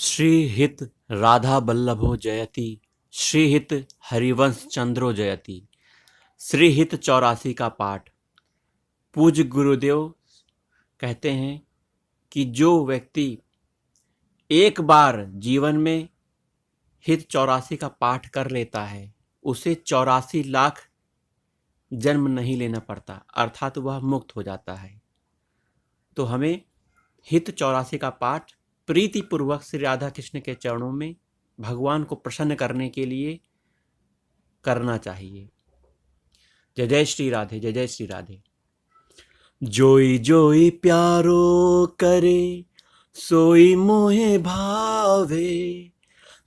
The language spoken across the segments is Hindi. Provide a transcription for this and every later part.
श्रीहित राधा बल्लभो जयति, श्रीहित हरिवंश चंद्रो जयति। श्रीहित 84 का पाठ। पूज्य गुरुदेव कहते हैं कि जो व्यक्ति एक बार जीवन में हित 84 का पाठ कर लेता है उसे 84 लाख जन्म नहीं लेना पड़ता, अर्थात वह मुक्त हो जाता है। तो हमें हित 84 का पाठ प्रीति पूर्वक श्री राधा कृष्ण के चरणों में भगवान को प्रसन्न करने के लिए करना चाहिए। जय जय श्री राधे, जय जय श्री राधे। जोई जोई प्यारो करे सोई मोहे भावे,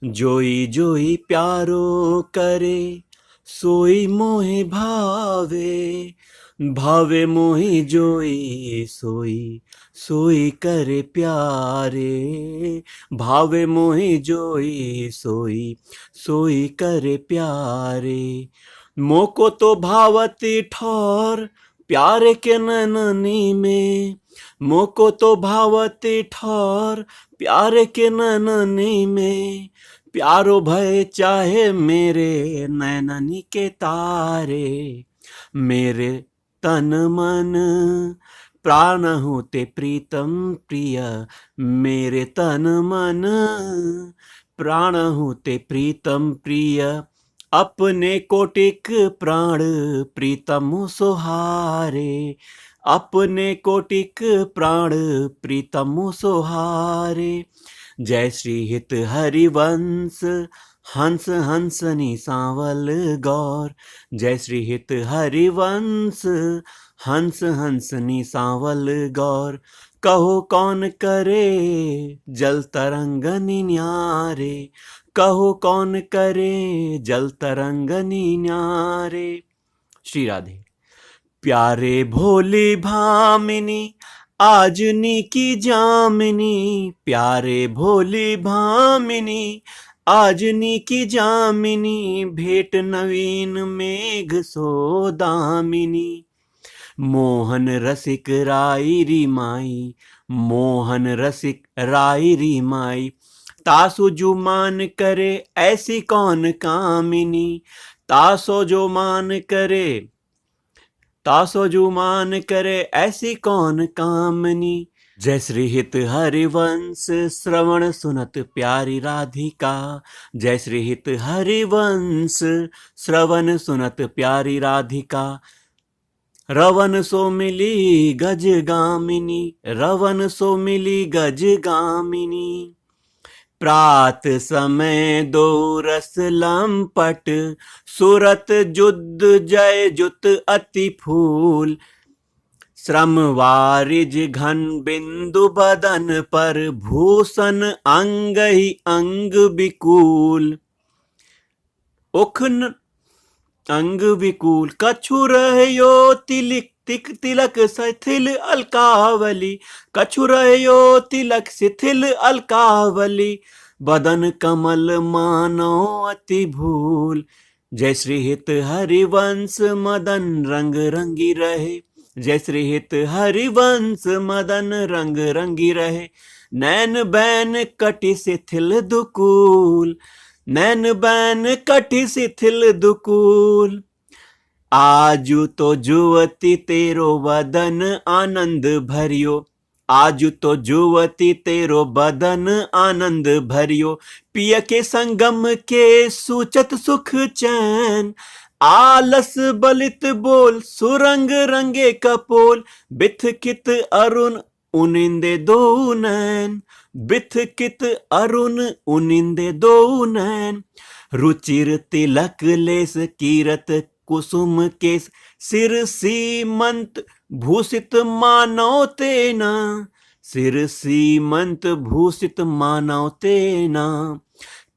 जोई जोई प्यारो करे सोई मोहे भावे, भावे मोहि जोई सोई सोई करे प्यारे, भावे मोहि जोई सोई सोई करे प्यारे। मोको तो भावती ठौर प्यारे के नैननी में, मोको तो भावती ठौर प्यारे के नैननी में, प्यारो भय चाहे मेरे नैननी के तारे, मेरे तन मन प्राण होते प्रीतम प्रिय, मेरे तन मन प्राण होते प्रीतम प्रिय, अपने कोटिक प्राण प्रीतम सोहारे, अपने कोटिक प्राण प्रीतम सोहारे। जय श्री हित हरिवंश हंस हंसनी सांवल गौर, जय श्री हित हरिवंश हंस हंसनी सांवल गौर। कहो कौन करे जल तरंग न्यारे, कहो कौन करे जल तरंग न्यारे। श्री राधे। प्यारे भोली भामिनी आजनी की जामिनी, प्यारे भोली भामिनी आजनी की जामिनी, भेंट नवीन मेघ सो दामिनी। मोहन रसिक राई री माई, मोहन रसिक राई री माई, तासो जो मान करे ऐसी कौन कामिनी, तासो जो मान करे, तासो जो मान करे ऐसी कौन कामनी। जय श्री हित हरिवंश श्रवण सुनत प्यारी राधिका, जय श्री हित हरिवंश श्रवण सुनत प्यारी राधिका। रवन सो मिली गज गामिनी, रवन सो मिली गज गामिनी। प्रात समय दो रस लंपट, सुरत जुद जय जुत अति फूल। श्रम वारिज घन बिंदु बदन पर, भूषण अंग ही अंग विकूल। उख अंग विकूल कछु रहयो तिलिक तिक तिलक शिथिल अलकावली, कछु रहयो तिलक शिथिल अलकावली। बदन कमल मानो अति भूल। जय श्री हित हरिवंश मदन रंग रंगी रहे, जय श्री हित हरिवंश मदन रंग रंगी रहे। नैन बैन कटि शिथिल दुकूल, नैन बैन कटि शिथिल दुकूल। आजु तो जुवती तेरो बदन आनंद भरियो, आजु तो जुवती तेरो बदन आनंद भरियो। पिय के संगम के सूचत सुख चैन, आलस बलित बोल सुरंग रंगे कपोल। बिथ कित अरुण उनिंदे दो नैन, बिथ कित अरुण उनिंदे दो नैन। रुचिर तिलक लेस कीरत कुसुम केस, सिर सीमंत भूषित मानव तेना, सिर सीमंत भूषित मानव तेना।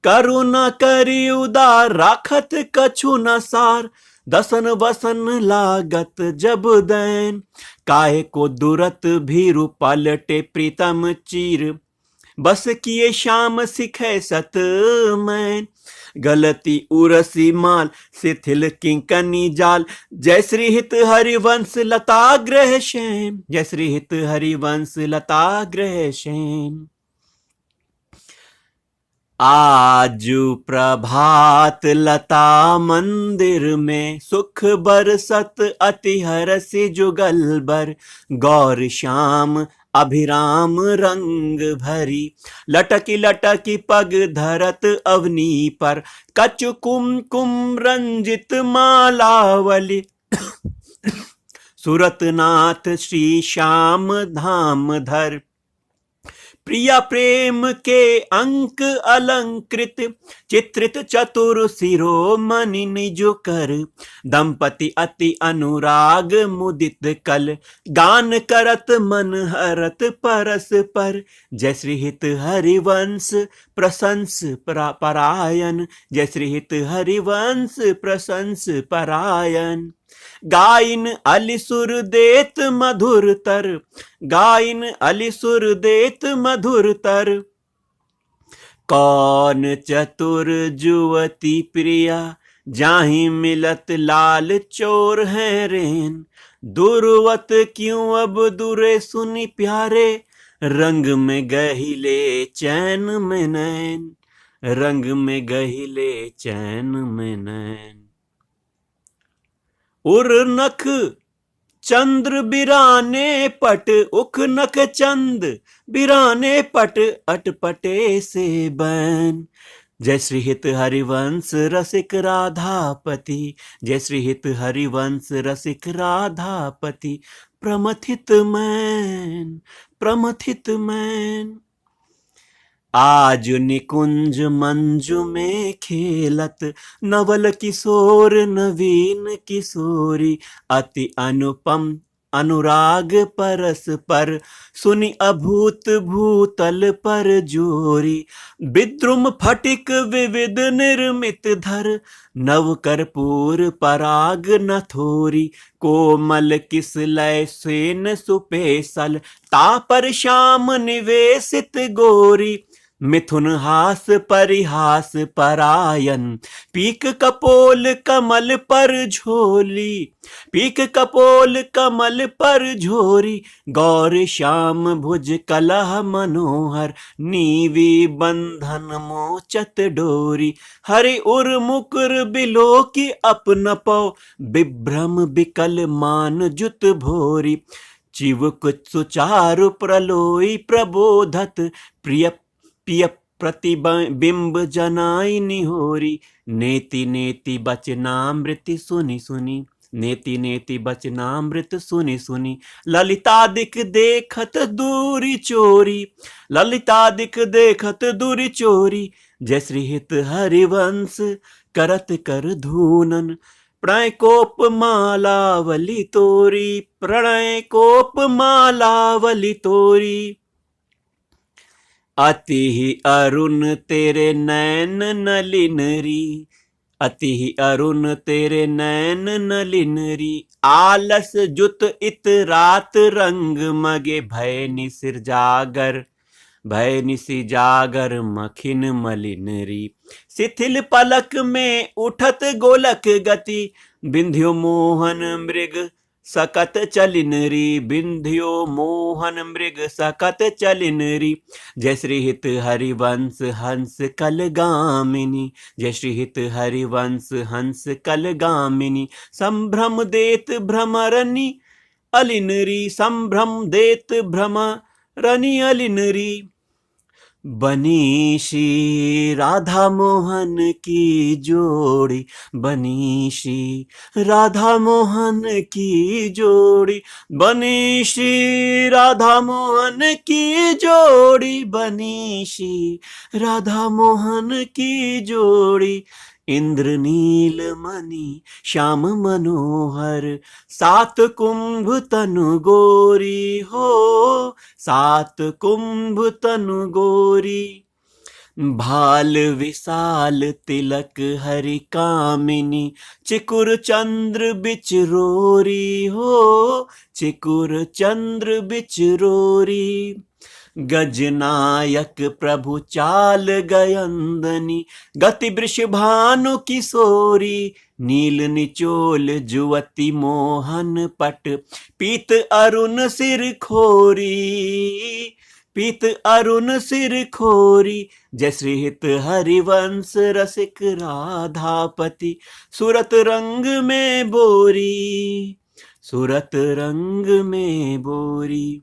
करुणा करी उदार राखत कछु न सार, दसन वसन लागत जब दैन। काहे को दुरत भीरु पलटे प्रीतम चीर, बस किए श्याम सिखे सत मैन। गलती उरसी माल शिथिल किंकनी जाल, जय श्री हित हरिवंश लता ग्रह श्याम, जय श्री हित हरिवंश लता ग्रह श्याम। आजू प्रभात लता मंदिर में सुख बरसत अति हरसि जुगल बर। गौर श्याम अभिराम रंग भरी लटकी लटकी पग धरत अवनी पर। कछु कुमकुम रंजित मालावली सुरतनाथ श्री श्याम धाम धर। प्रिया प्रेम के अंक अलंकृत चित्रित चतुर शिरोमणि निज कर। दंपति अति अनुराग मुदित कल गान करत मन हरत परस पर। जय श्री हित हरिवंश प्रशंस परायण जय श्री हित हरिवंश प्रशंस परायण। गाइन अलिसुर देत मधुर तर गाइन अलिसुर देत मधुर तर। कौन चतुर जुवती प्रिया जाहि मिलत लाल चोर है रेन। दुर्वत क्यों अब दुरे सुनी प्यारे रंग में गहिले चैन में नैन रंग में गहिले चैन में नैन। उर नख चंद्र बिराने पट उख नख चंद बिराने पट अटपटे से बैन। जय श्री हित हरिवंश रसिक राधापति जय श्री हित हरिवंश रसिक राधापति। प्रमथित मैन आज निकुंज मंजू में खेलत नवल किशोर नवीन किशोरी। अति अनुपम अनुराग परस पर सुनि अभूत भूतल पर जोरी। विद्रुम फटिक विविध निर्मित धर नव कर्पूर पराग न थोरी। कोमल किस लय सेन सुपेसल तापर श्याम निवेशित गोरी। मिथुन हास परिहास परायन पीक कपोल कमल पर झोली पीक कपोल कमल पर झोरी। गौर श्याम भुज कलह मनोहर नीवी बंधन मोचत डोरी। हरि उर मुकुर बिलो की अपन पौ विभ्रम बिकल मान जुत भोरी। चिवक सुचारु प्रलोई प्रबोधत प्रिय पिय प्रतिबिंब जनाई निहोरी। नेति नेति बचनामृत सुनि सुनि नेति नेति बचनामृत सुनि सुनि। ललितादिक देखत दूरी चोरी ललितादिक देखत दूरी चोरी। जय श्री हित हरिवंश करत कर धूनन प्रणय कोप मालावली तोरी प्रणय कोप मालावली तोरी। अति ही अरुण तेरे नैन नलिनरी अति ही अरुण तेरे नैन नलिनरी। आलस जुत इत रात रंग मगे भय निसिर जागर भय निसि जागर मखिन मलिनरी। शिथिल पलक में उठत गोलक गति बिंध्यो मोहन मृग सकत चलिनरी बिंध्यो मोहन मृग सकत चलिनरी। जय श्री हित हरिवंश हंस कलगामिनी जय श्री हित हरिवंश हंस कलगामिनी। संभ्रम देत भ्रमरनी अलिनरी संभ्रम देत भ्रमरनी अलिनरी। बनीशी राधा मोहन की जोड़ी बनीशी राधा मोहन की जोड़ी बनीशी राधा मोहन की जोड़ी बनीशी राधा मोहन की जोड़ी। इंद्रनील मणि श्याम मनोहर सात कुंभ तनु गोरी हो सात कुंभ तनु गोरी। भाल विशाल तिलक हरि कामिनी चिकुर चंद्र बिचरोरी हो चिकुर चंद्र बिचरोरी। गजनायक प्रभु चाल गयंदनी गति वृषभानु किशोरी। नील निचोल जुवती मोहन पट पीत अरुण सिर खोरी पीत अरुण सिर खोरी, जय श्री हित हरिवंश रसिक राधापति, सूरत रंग में बोरी, सूरत रंग में बोरी।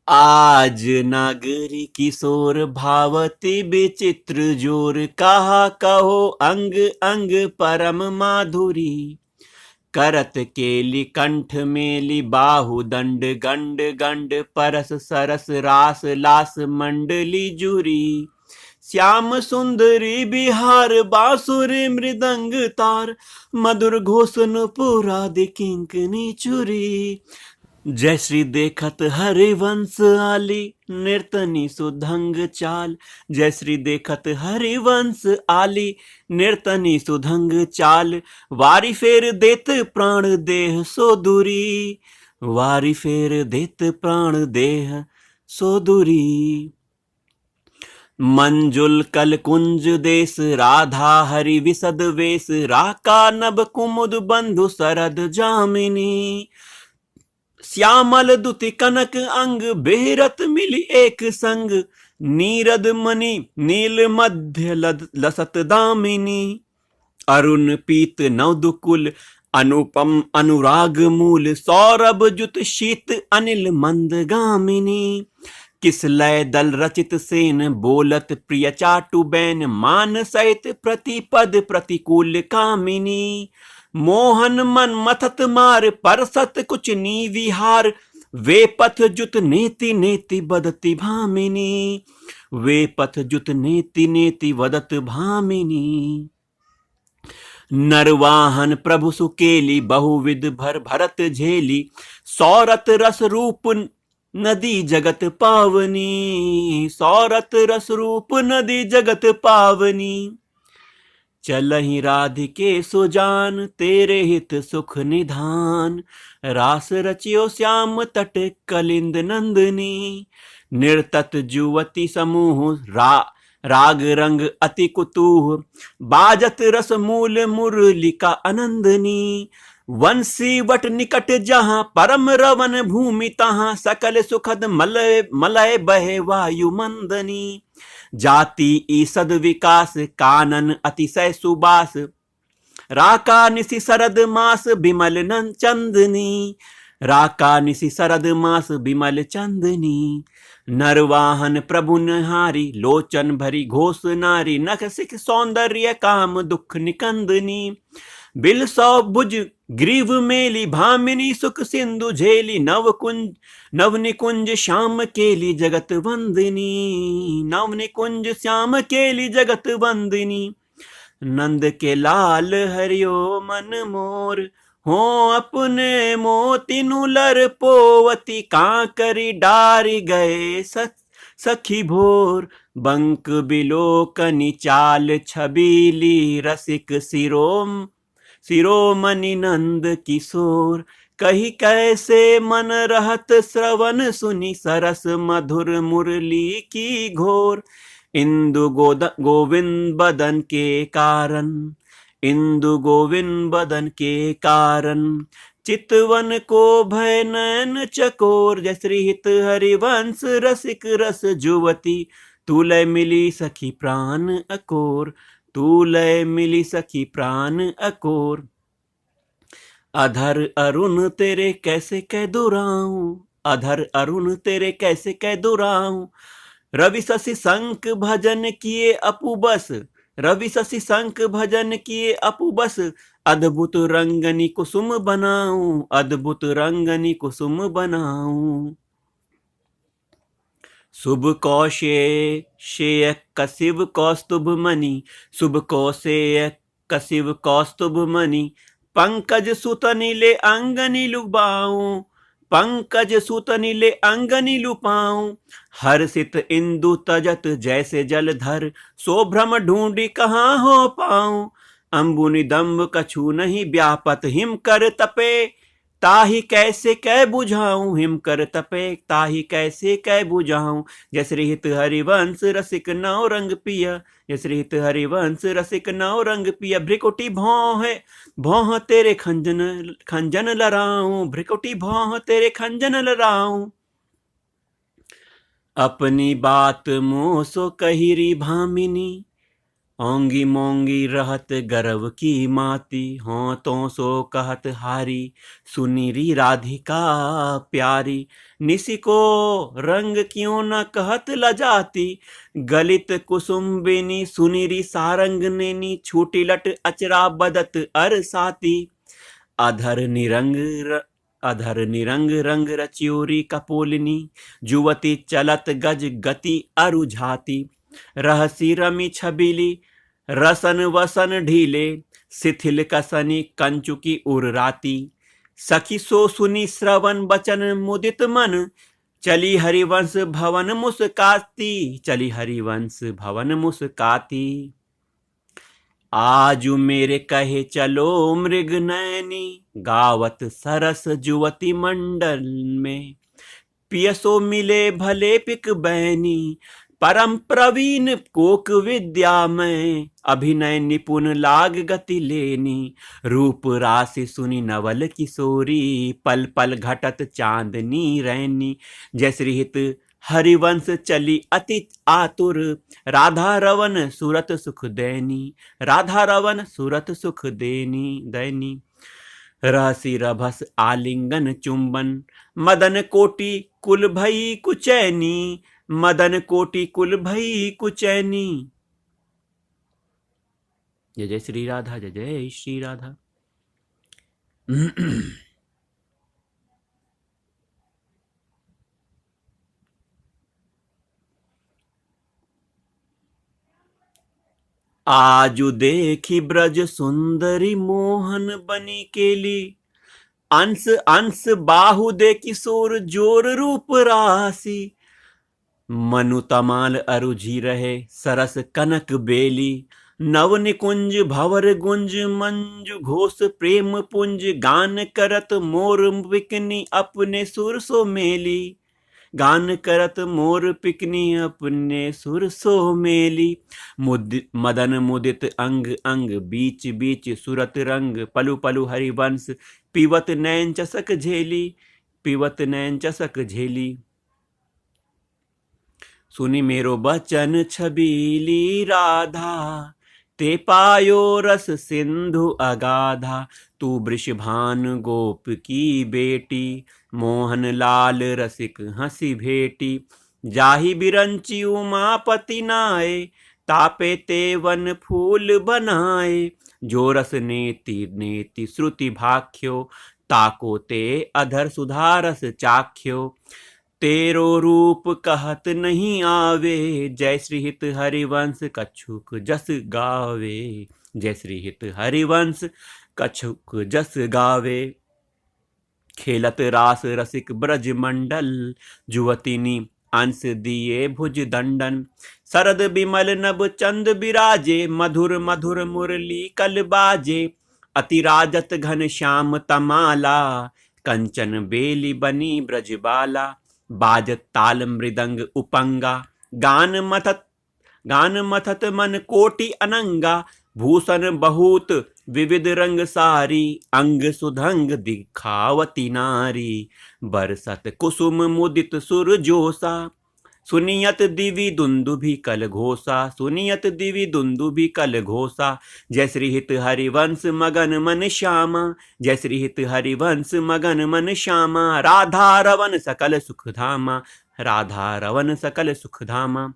आज नागरी किशोर भावती विचित्र जोर, कहा कहो अंग अंग परम माधुरी, करत केली कंठ मेली बाहु दंड गंड गंड, परस सरस रास लास मंडली जुरी, श्याम सुंदरी बिहार बांसुरी मृदंग तार, मधुर घोषन पुरादि किंकनी चुरी, जय श्री देखत हरिवंश आली नर्तनी सुधंग चाल, जय श्री देखत हरिवंश आली नर्तनी सुधंग चाल, वारी फेर देत प्राण देह सो दूरी, वारी फेर देत प्राण देह सो दूरी। मंजुल कल कुंज देश राधा हरि विशद वेश, राका नभ कुमुद बंधु सरद जामिनी, श्यामल दुति कनक अंग बेहरत मिली एक संग, नीरद मणि नील मध्य लसत दामिनी, अरुण पीत नवदुकुल अनुपम अनुराग मूल, सौरभ जुत शीत अनिल मंदगामिनी, किस लय दल रचित सेन बोलत प्रिय चाटु बैन, मान सहित प्रतिपद प्रतिकूल कामिनी, मोहन मन मथत मार परसत कुछ नी विहार, वे पथ जुत नेति नेति बदति भामिनी, वे पथ जुत नेति नेति वदत भामिनी। नरवाहन प्रभु सुकेली बहुविध भर भरत झेली, सौरत रस रूप नदी जगत पावनी, सौरत रस रूप नदी जगत पावनी, चलहि राधिके सुजान तेरे हित सुख निधान, रास रचियो श्याम तट कलिंद नंदनी, निर्तत जुवती समूह राग रंग अति कुतूह, बाजत रस मूल मुरलिका आनंदनी, वंशी वट निकट जहाँ परम रवन भूमि तहाँ, सकल सुखद मलय मलय बहे वायु मंदनी, जाति ईसद विकास कानन अतिशय सुबास, राका निशि शरद मास बिमल नन चंदनी, राका निशि शरद मास बिमल चंदनी, नरवाहन प्रभु निहारी लोचन भरी घोष नारी, नख सिख सौंदर्य काम दुख निकंदनी, बिल सौ भुज ग्रीव मेली भामिनी, सुख सिंधु झेली नव निकुंज श्याम केली जगत वंदिनी, नव निकुंज श्याम केली जगत वंदिनी, नंद के लाल हरियो मन मोर, हो अपने मोती नुलर पोवती, कांकरी डारी गए सखी भोर, बंक बिलोकनी चाल छबीली, रसिक शिरोमणि नंद किशोर, कही कैसे मन रहत श्रवण सुनी, सरस मधुर मुरली की घोर, इंदु गोविंद बदन के कारण, इंदु गोविंद बदन के कारण, चितवन को भय नयन चकोर, जय श्री हित हरिवंश रसिक रस जुवती, तुलय मिली सखी प्राण अकोर, तुलय मिली सखी प्राण अकोर, अधर अरुण तेरे कैसे कह दुराऊं, अधर अरुण तेरे कैसे कह दुराऊं, रवि शशि शंख भजन किए अपु बस, रवि शशि शंख भजन किए अपु बस, अद्भुत रंगनी कुसुम बनाऊं, अद्भुत रंगनी कुसुम बनाऊं, शुभ कौशेय कशिव कौस्तुभ मणि, शुभ कौशेय कशिव कौस्तुभ मणि, पंकज सुतनि ले अंगनि लुभाऊं, पंकज सुतनि ले अंगनि लुपाऊं, हर्षित इंदु तजत जैसे जलधर, सो भ्रम ढूंढी कहाँ हो पाऊं, अंबु निदम्ब कछु नहीं व्यापत, हिम कर तपे ताही कैसे कै बुझाऊं, हिम कर तपे ताही कैसे कै बुझाऊं, जय श्री हित हरिवंश रसिक नौ रंग पिया, जय श्री हित हरिवंश रसिक नौ रंग पिया, भ्रिकुटी भौह तेरे खंजन लराऊं, भ्रिकुटी भौह तेरे खंजन लराऊं, अपनी बात मुँह सो कहिरी भामिनी, ओंगी मोंगी रहत गर्व की माती, हों तो सो कहत हारी, सुनीरी राधिका प्यारी। निसी को रंग क्यों न कहत लजाती, गलित कुसुम्बिनी सुनीरी सारंग नेनी, छूटी लट अचरा बदत अरसाती। अधर निरंग अधर निरंग रंग रच्योरी कपोलिनी, जुवती चलत गज गति अरुझाती। रहसी रमी छबीली रसन वसन ढीले, शिथिल कसनी कंचुकी उर्राती। सखी सो सुनी श्रवण बचन मुदित मन, चली हरिवंश भवन मुस्काती, चली हरिवंश भवन मुस्काती। आजु मेरे कहे चलो मृग नैनी, गावत सरस जुवती मंडल में। पियसो मिले भले पिक बैनी, परम प्रवीण कोक विद्या में। अभिनय निपुण लाग गति लेनी, रूप राशि सुनी नवल किशोरी। पल पल घटत चांदनी रैनी, जैसे हित हरिवंश चली अति आतुर। राधा रवन सूरत सुख दैनी, राधा रवन सूरत सुख दैनी। रहसी रभस आलिंगन चुंबन, मदन कोटि कुल भई कुचैनी, मदन कोटि कुल भई कुचैनी। जय जय श्री राधा, जय जय श्री राधा। आजु देखी ब्रज सुंदरी मोहन बनी केली, अंश अंश बाहु दे किशोर जोर रूप राशि। मनु तमाल अरुझी रहे सरस कनक बेली, नव निकुंज भवर गुंज मंजु घोष प्रेम पुंज। गान करत मोर पिकनी अपने सुर सो मेली, गान करत मोर पिकनी अपने सुर सो मेली। मदन मुदित अंग अंग बीच बीच सुरत रंग, पलु पलु हरिवंश पीवत नैन चसक झेली, पीवत नैन चसक झेली। सुनी मेरो बचन छबीली राधा, ते पायो रस सिंधु अगाधा। तू वृषभान गोप की बेटी, मोहन लाल रसिक हंसी भेटी। जाहि बिरंची उमापति नाए, तापे ते वन फूल बनाए। जो रस नेति नेति श्रुति भाख्यो, ताको ते अधर सुधारस चाख्यो। तेरो रूप कहत नहीं आवे, जय श्री हित हरिवंश कछुक जस गावे। जय श्री हित हरिवंश कछुक जस गावे। खेलत रास रसिक ब्रज मंडल, जुवतिनी अंश दिए भुज दंडन। शरद बिमल नभ चंद बिराजे, मधुर मधुर मुरली कल बाजे। अति राजत घन श्याम तमाला, कंचन बेली बनी ब्रजबाला। बाजत ताल मृदंग उपंगा, गान मथत मन कोटि अनंगा। भूषण बहुत विविध रंग सारी, अंग सुधंग दिखावती नारी। बरसत कुसुम मुदित सुर जोसा, सुनियत दिवि दुंदुभि कल घोषा। सुनियत दिवि दुंदुभि कल घोषा। जय श्री हित हरिवंश मगन मन श्यामा, जय श्री हित हरिवंश मगन मन श्यामा। राधा रवन सकल सुख धामा, राधा रवन सकल सुख धामा।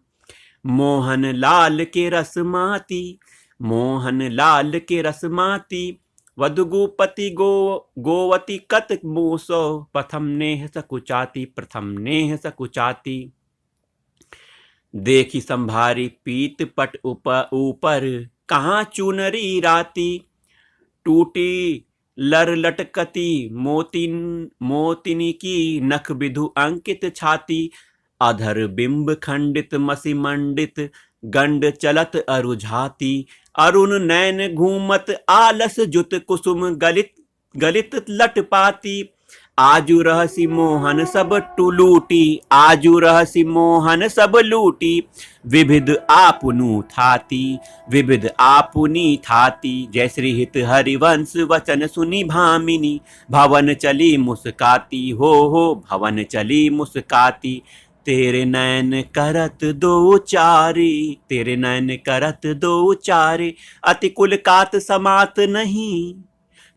मोहन लाल के रस माती, मोहन लाल के रस माती। वधुगुपति गोवती कत मोसो, प्रथम नेह सकुचाती, प्रथम नेह सकुचाती। देखी संभारी पीत पट ऊपर, कहाँ चुनरी राती। टूटी लर लटकती मोतिनी की, नख बिधु अंकित छाती। अधर बिंब खंडित मसी मंडित, गंड चलत अरुझाती। अरुण नैन घूमत आलस जुत, कुसुम गलित लट पाती। आजू रहसी मोहन सब टुलूटी, आजू रहसी मोहन सब लूटी। विविध आपुनु थाती, विविध आपुनी थाती। जय श्री हित हरिवंश वचन सुनी भामिनी, भवन चली मुस्काती। हो भवन चली मुस्काती। तेरे नैन करत दो चारी, तेरे नैन करत दो चारे, अति कुल कात समात नहीं,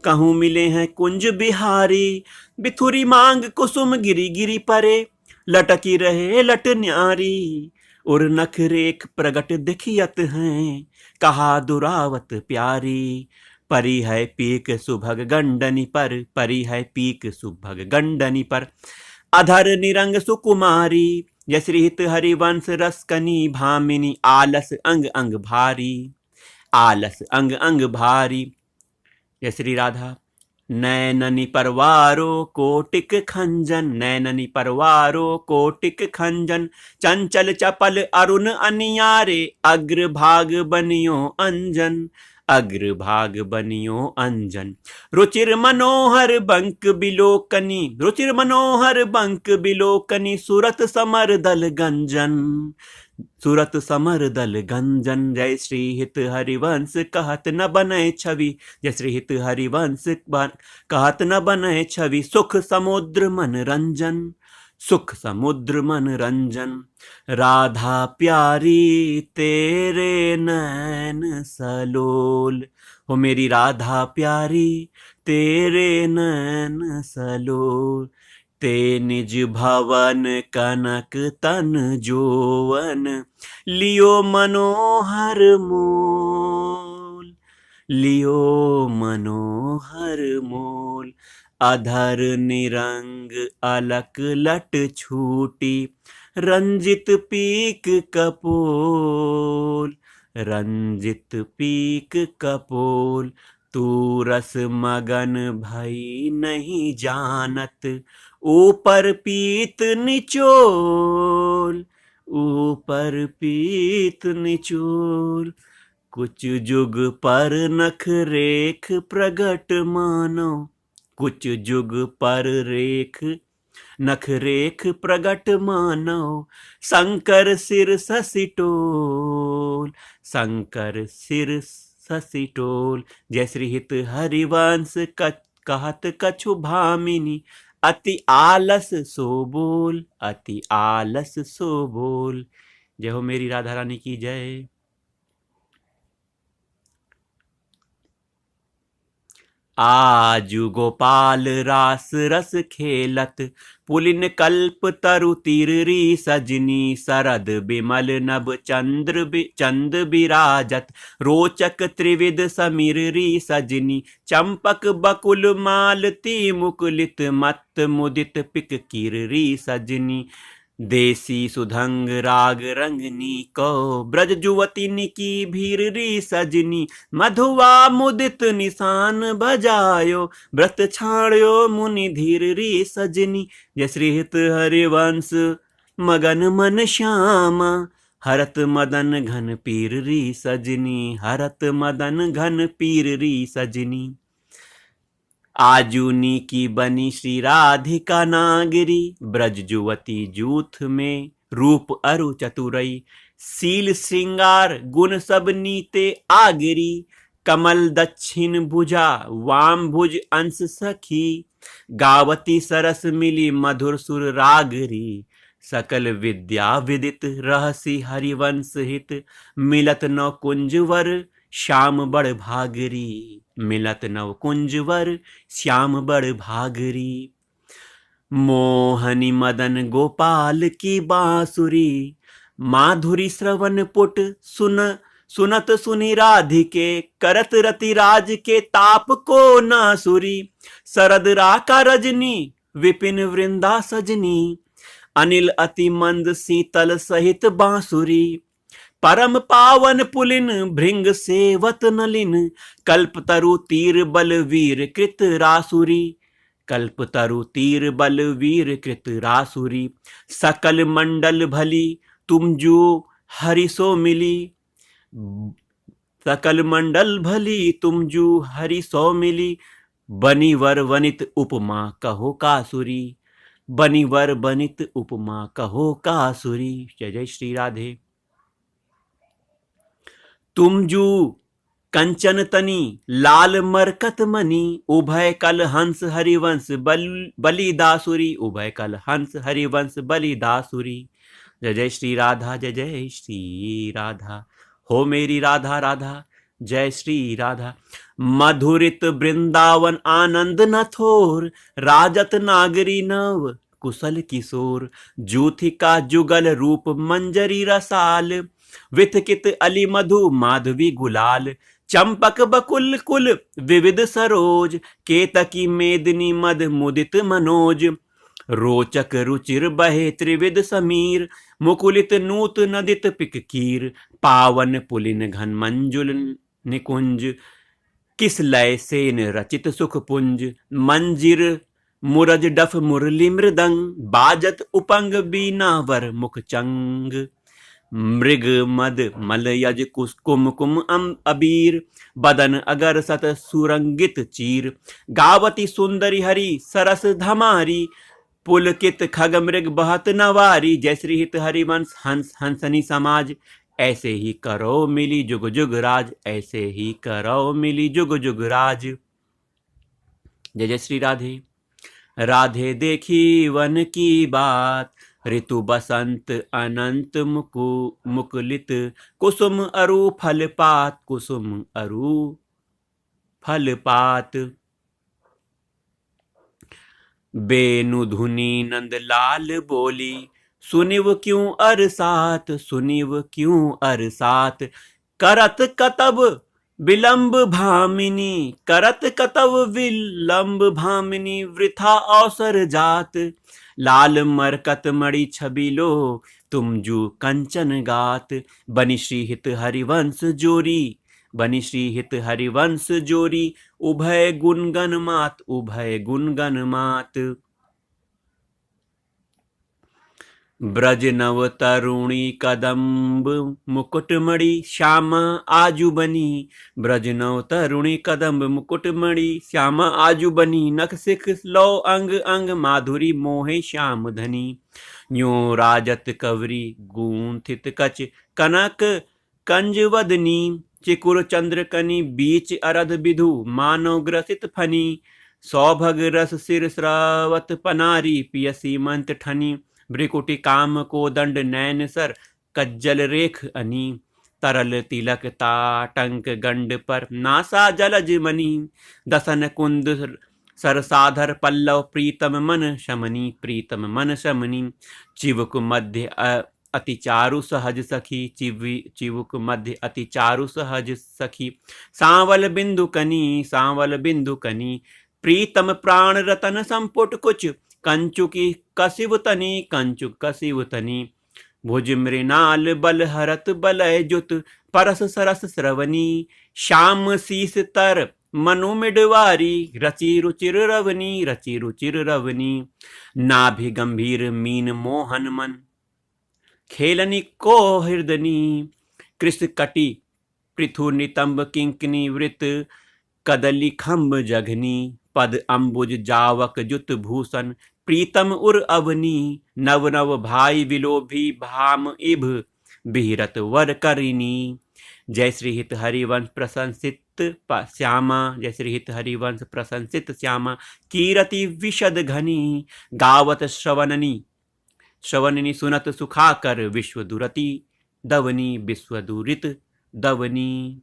कहूँ मिले हैं कुंज बिहारी। बिथुरी मांग कुसुम गिरी गिरी परे, लटकी रहे लट न्यारी। उर नख रेख प्रगट दिखियत हैं, कहा दुरावत प्यारी। परी है पीक सुभग गंडनी पर, परी है पीक सुभग गंडनी पर। अधर निरंग सुकुमारी, यश्रित हरिवंश रसकनी भामिनी। आलस अंग अंग भारी, आलस अंग अंग भारी। जय श्री राधा। नैननी परवारो कोटिक खंजन, नैननी परवारो कोटिक खंजन। चंचल चपल अरुण अनियारे, अग्रभाग बनियो अंजन, अग्रभाग बनियो अंजन। रुचिर मनोहर बंक बिलोकनी, रुचिर मनोहर बंक बिलोकनी। सुरत समर दल गंजन, सुरत समर दल गंजन। जय श्री हित हरिवंश कहत न बने छवि, जय श्री हित हरिवंश कहत न बने छवि। सुख समुद्र मन रंजन, सुख समुद्र मन रंजन। राधा प्यारी तेरे नैन सलोल, हो मेरी राधा प्यारी तेरे नैन सलोल। ते निज भवन कनक तन जोवन, लियो मनोहर मोल, लियो मनोहर मोल। अधर निरंग अलक लट छूटी, रंजित पीक कपोल, रंजित पीक कपोल। तू रस मगन भई नहीं जानत, ऊपर पीत निचोल, ऊपर पीत निचोल। कुछ जुग पर नख रेख प्रगट मानो, कुछ जुग पर रेख नख रेख प्रगट मानो। शंकर सिर ससिटोल, शंकर सिर ससिटोल। जय श्री हित हरिवंश कहत कछु भामिनी। अति आलस सो बोल, अति आलस सो बोल। जय हो मेरी राधा रानी की जय। आजु गोपाल रास रस खेलत, पुलिन कल्प तरु तीररी सजनी। शरद बिमल नभ चंद बिराजत, रोचक त्रिविध समीररी सजनी। चंपक बकुल मालती मुकुलित, मत मुदित पिक कीररी सजनी। देसी सुधंग राग रंगनी को, ब्रज जुवती निकी भीररी सजनी। मधुआ मुदित निशान बजायो, व्रत छाड़यो मुनि धीररी सजनी। जय श्री हित हरिवंश मगन मन श्यामा, हरत मदन घन पीररी सजनी, हरत मदन घन पीररी सजनी। आजूनी की बनी श्री राधिका नागरी, ब्रज जुवती जूथ में रूप अरु चतुरई। सील श्रृंगार गुण सब नीते आगरी, कमल दक्षिण भुजा वाम भुज अंश सखी। गावती सरस मिली मधुर सुर रागरी, सकल विद्या विदित रहसी हरिवंश हित। मिलत नव कुंजवर श्याम बड़ भागरी, मिलत नव कुंजवर श्याम बड़ भागरी। मोहनी मदन गोपाल की बांसुरी, माधुरी श्रवण पुट सुनत सुनि राधिके। करत रति राज के ताप को नासुरी, शरद राका रजनी विपिन वृंदा सजनी। अनिल अति मंद शीतल सहित बांसुरी, परम पावन पुलिन भृंग सेवत नलिन। कल्पतरु तीर बलवीर कृत रासुरी, कल्पतरु तीर बलवीर कृत रासुरी। सकल मंडल भली तुम जो हरि सो मिली, सकल मंडल भली तुम जो हरि सो मिली। बनीवर वनित उपमा कहो कासुरी, बनीवर बनित उपमा कहो कासुरी। जय जय श्री राधे। तुम जू कंचन तनी लाल मरकत मनी, उभय कल हंस हरिवंश बलिदासुरी, उभय कल हंस हरिवंश बलिदासुरी। जय जय श्री राधा, जय जय श्री राधा। हो मेरी राधा राधा, जय श्री राधा। मधुरित वृंदावन आनंद न थोर, राजत नागरी नव कुशल किशोर। जूथी का जुगल रूप मंजरी रसाल, विथकित अली मधु माधवी गुलाल। चंपक बकुल कुल विविध सरोज, केतकी मेदिनी मद मुदित मनोज। रोचक रुचिर बहे त्रिविध समीर, मुकुलित नूत नदित पिककीर। पावन पुलिन घन मंजुल निकुंज, किस लय सेन रचित सुख पुंज। मंजिर मुरज डफ मुरली मृदंग, बाजत उपंग बीना वर मुख चंग। मृग मद मलयज कुम कुम अबीर, बदन अगर सत सुरंगित चीर। गावती सुंदरी हरि सरस धमारी, पुलकित खग मृग बहत नवारी। जय श्री हित हरिवंश हंस हंसनी समाज, ऐसे ही करो मिली जुग जुग राज, ऐसे ही करो मिली जुग जुग राज। जय जय श्री राधे। राधे देखी वन की बात, ऋतु बसंत अनंत मुकुलित। कुसुम अरु फल पात, कुसुम अरु फल पात। बेनु धुनी नंद लाल बोली, सुनिव क्यों अरसात, सुनिव क्यों अरसात। करत कतब विलंब भामिनी, करत कतब विलंब भामिनी। वृथा अवसर जात, लाल मरकत मणि छबिलो, तुम जू कंचन गात। बनि श्री हित हरिवंश जोरी, बनि श्री हित हरिवंश जोरी। उभय गुणगन मात, उभय गुणगन मात। ब्रज नव तरुणी कदम्ब मुकुटमणि, श्यामा आजु बनी। ब्रज नव तरुणी कदम्ब मुकुटमणि, श्यामा आजु बनी। नख सिख लो अंग अंग, माधुरी मोहे श्याम धनी। न्यो राजत कवरी गूंथित कच, कनक कंज वदनी। चिकुर चंद्र कनी बीच अरध विधु, मानव ग्रसित फनी। सौभग रस सिर स्रावत पनारी, पियसी मंत ठनी। भ्रिकुटी काम को दंड नैन सर, कज्जल रेख अनी। तरल तिलक ताटंक गंड पर, नासा जलज मनी। दसन कुंद सरसाधर पल्लव, प्रीतम मन शमनी, प्रीतम मन शमनी। चिवक मध्य अति चारु सहज सखी, चिवुक मध्य अति चारु सहज सखी। सांवल बिंदु कनी, सांवल बिंदु कनी। प्रीतम प्राण रतन संपुट कुछ, कंचुकी कसिव तनी, कंचुक कसिव तनी। भुज मृणाल बल हरत बलय जुत, परस सरस श्रवणी। श्याम शीस तर मनु मिडवारी, रचि रुचिर रवनी, रचि रुचिर रवनी। नाभि गंभीर मीन मोहन मन, खेलनी को हृदनी। कृष कटि पृथु नितंब किंकनी वृत, कदली खम्ब जघनी। पद अंबुज जावक जुत भूषण, प्रीतम उर अवनी। नव नव भाई विलोभी भाम इभ, बिहरत वर करिनी। जय श्री हित हरिवंश प्रशंसित श्यामा, जय श्री हित हरिवंश प्रशंसित श्यामा। कीरति विशद घनी, गावत श्रवणनी। श्रवणनी सुनत सुखाकर, विश्व दुरति दवनी, विश्व दुरित दवनी।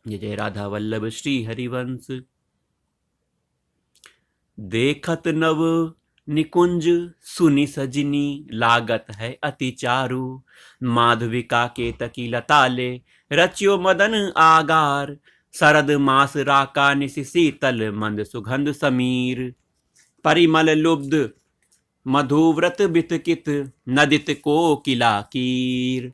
जय जय राधा वल्लभ श्री हरिवंश। देखत नव निकुंज सुनि सजनी, लागत है अति चारु। माधविका के तकी लताले, रच्यो मदन आगार। शरद मास राका निशि शीतल, मंद सुगंध समीर। परिमल लुब्ध मधुव्रत बितकित, नदित कोकिला कीर।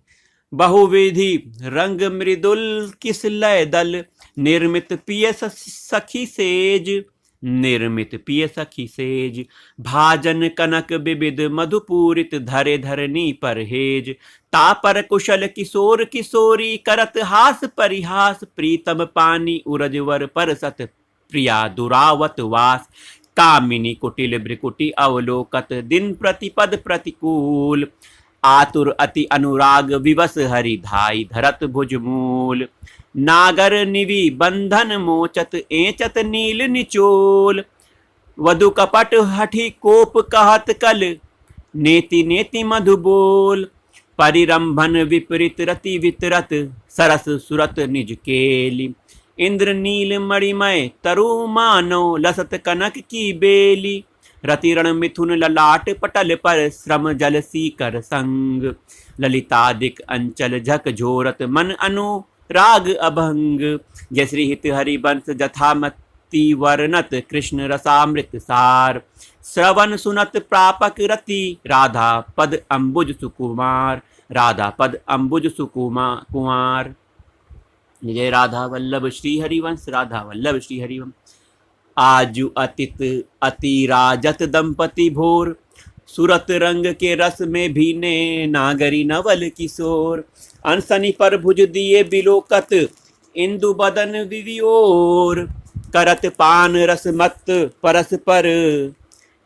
बहुविधि रंग मृदुल किस लय दल, निर्मित पिय सखी सेज, निर्मित पिय सखी सेज। भाजन कनक विविध मधुपूरित, धरे धरनी परहेज। तापर कुशल किशोर किशोरी, करत हास परिहास। प्रीतम पानी उरजवर परसत, प्रिया दुरावत वास। कामिनी कुटिल भ्रिकुटी अवलोकत, दिन प्रतिपद प्रतिकूल। आतुर अति अनुराग विवश, हरि धाई धरत भुजमूल। नागर निवि बंधन मोचत, एचत नील निचोल। वधु कपट हठी कोप कहत कल, नेति नेति मधु बोल, परिरंभन विपरीत रति वितरत, सरस सुरत निज केली। इंद्र नील मणिमय तरु मानो, लसत कनक की बेली। रतिरण मिथुन ललाट पटल पर, श्रम जल सीकर संग। ललितादिक अंचल झक झोरत, मन अनुराग अभंग। जय श्री हित हरिवंश जथामति वर्णत, कृष्ण रसामृत सार। श्रवण सुनत प्रापक रति, राधा पद अम्बुज सुकुमार। राधा पद अम्बुज कुमार। जय राधा वल्लभ श्री हरिवंश, राधा वल्लभ श्री हरिवंश। आजु अतित अति राजत दंपति भोर, सुरत रंग के रस में भीने, नागरी नवल किशोर। अनसनी पर भुज दिए बिलोकत, इंदु बदन विवियोर। करत पान रस मत परस पर,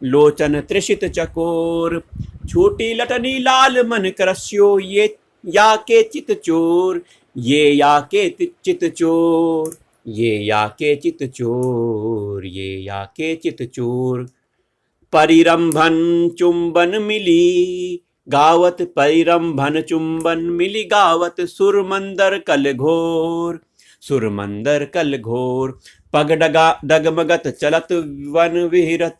लोचन त्रिषित चकोर। छोटी लटनी लाल मन करस्यो, ये या के चित चोर। ये या के चित चोर। ये या के चित चोर। ये या के चित चोर। परिरंभन चुंबन मिली गावत, परिरंभन चुंबन मिली गावत। सुरमंदर कल घोर। सुरमंदर कल घोर। पग डगमगत चलत वन विहरत,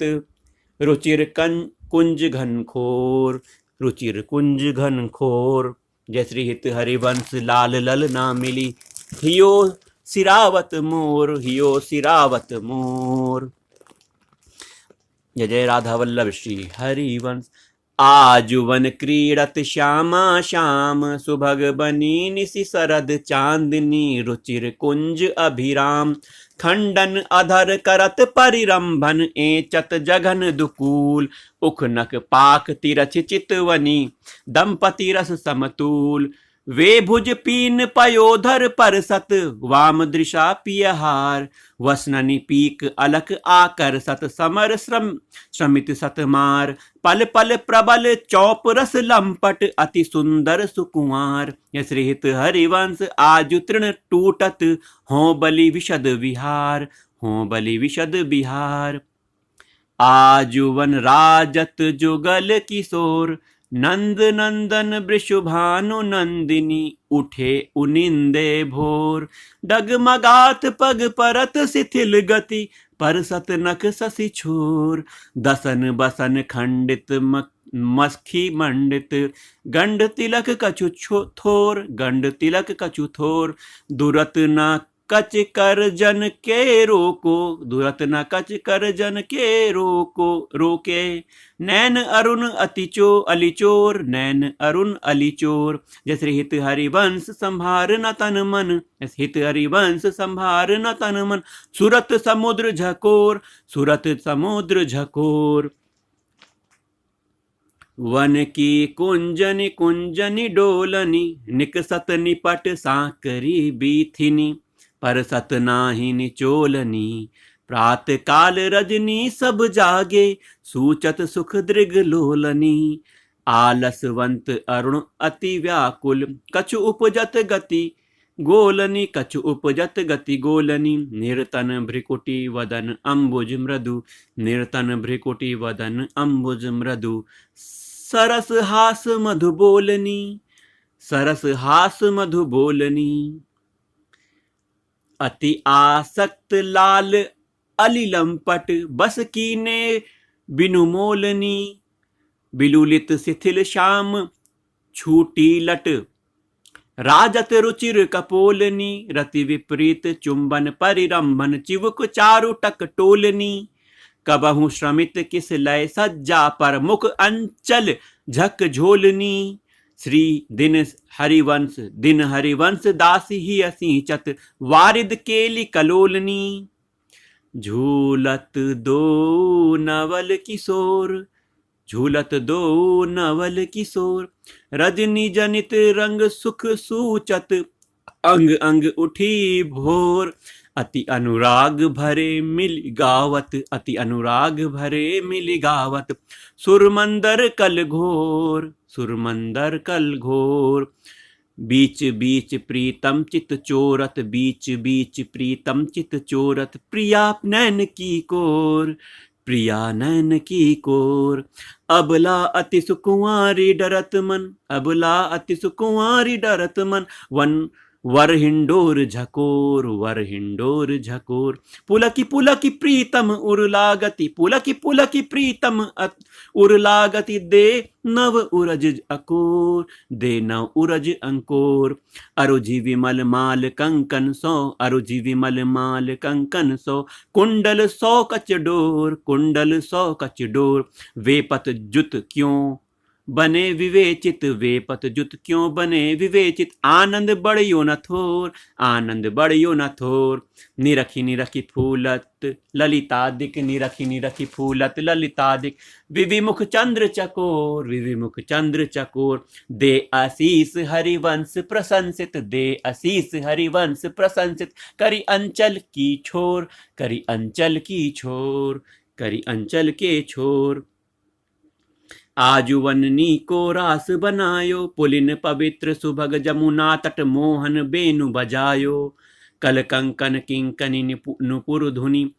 रुचिर कुंज घनखोर। रुचिर कुंज घनखोर। जय श्री हित हरिवंश लाल ललना मिली, हियो सिरावत मोर। हियो सिरावत मोर। जय जय राधा वल्लभ श्री हरिवंश। आज वन क्रीड़त श्यामा श्याम, सुभग बनी निशि शरद चांदनी। रुचिर कुंज अभिराम, खंडन अधर करत परिरंभन। एचत जघन दुकूल, उख नक पाक तिरछ चितवनी। दंपति रस समतूल, वे भुज पीन पयोधर परसत। वाम दृशा पियहार, वसननि पीक अलक आकर सत। समर श्रमित सतमार, पल पल प्रबल चौप रस लंपट। अति सुंदर सुकुमार। श्री हित हरिवंश आजु तृण टूटत, हों बलि विशद विहार। हों बलि विशद विहार। आजुवन राजत जुगल किशोर, नंद नंदन वृषभानु नंदिनी। उठे उनिंदे भोर, डगमगात पग परत शिथिल गति। परसत नख शशि छोर, दसन बसन खंडित मस्खी मंडित। गंड तिलक कछु थोर। गंड तिलक कछु थोर। दुरत न कच कर जन के रोको। दुरत न कच कर जन के रोके। नैन अरुण अलिचोर। नैन अरुण अलिचोर। जय श्री हित हरिवंश संभार न तन मन। हित हरिवंश संभार न तन मन। सुरत समुद्र झकोर। सुरत समुद्र झकोर। वन की कुंजनि कुंजनि डोलनी, निकसत निपट सांकरी बीथिनी। परसत नाही निचोलनी, प्रात काल रजनी सब जागे। सूचत सुख दृग लोलनी, आलसवंत अरुण अति व्याकुल। कछु उपजत गति गोलनी। कछु उपजत गति गोलनी। निर्तन भ्रिकुटी वदन अम्बुज मृदु। निर्तन भ्रिकुटी वदन अम्बुज मृदु। सरस हास मधु बोलनी। सरस हास मधु बोलनी। अति आसक्त लाल अलिलंपट, बस कीने बिनु मोलनी। बिलुलित शिथिल श्याम छूटी लट, राजत रुचिर कपोलनी। रति विपरीत चुंबन परिरंभन, चिवुक चारु टक टोलनी। कबहु श्रमित किस लय सज्जा पर, मुख अंचल झक झोलनी। श्री दिन हरिवंश दासी ही असीचत, वारिद केली कलोलनी। झूलत दो नवल किशोर। झूलत दो नवल किशोर। रजनी जनित रंग सुख सूचत, अंग अंग उठी भोर। अति अनुराग भरे मिल गावत। अति अनुराग भरे मिल गावत। सुरमंदर कल घोर। सुरमंदर कल घोर। बीच बीच प्रीतम चित चोरत। बीच बीच प्रीतम चित चोरत। प्रिया नैन की कोर। प्रिया नैन की कोर। अबला अति सुकुंवारी डरत मन, अबला अति सुकुंवारी डरत मन, वन वर हिंडोर झकोर, वर हिंडोर झकोर। पुलकी प्रीतम उर्लागति, पुलकी प्रीतम उर्लागति, दे नव उरज अकोर, दे नव उरज अंकोर। अरुझि विमल माल कंकन सो, अरुझि विमल माल कंकन सो, कुंडल सौ कच डोर, कुंडल सौ कच डोर। वे पत जुत क्यों बने विवेचित, वे पत जुत क्यों बने विवेचित, आनंद बढ़ियो न थोर, आनंद बढ़ियो न थोर। निरखी निरखी फूलत ललितादिक, निरखी निरखी फूलत ललितादिक, विविमुख चंद्र चकोर, विविमुख चंद्र चकोर। दे आशीष हरिवंश प्रशंसित, दे आशीष हरिवंश प्रशंसित, करी अंचल की छोर, करी अंचल की छोर, करी अंचल के छोर। आजुवननी को रास बनायो, पुलिन पवित्र सुभग जमुना तट, मोहन बेनु बजायो। कल कंकन किंकनी नुपुर धुनि,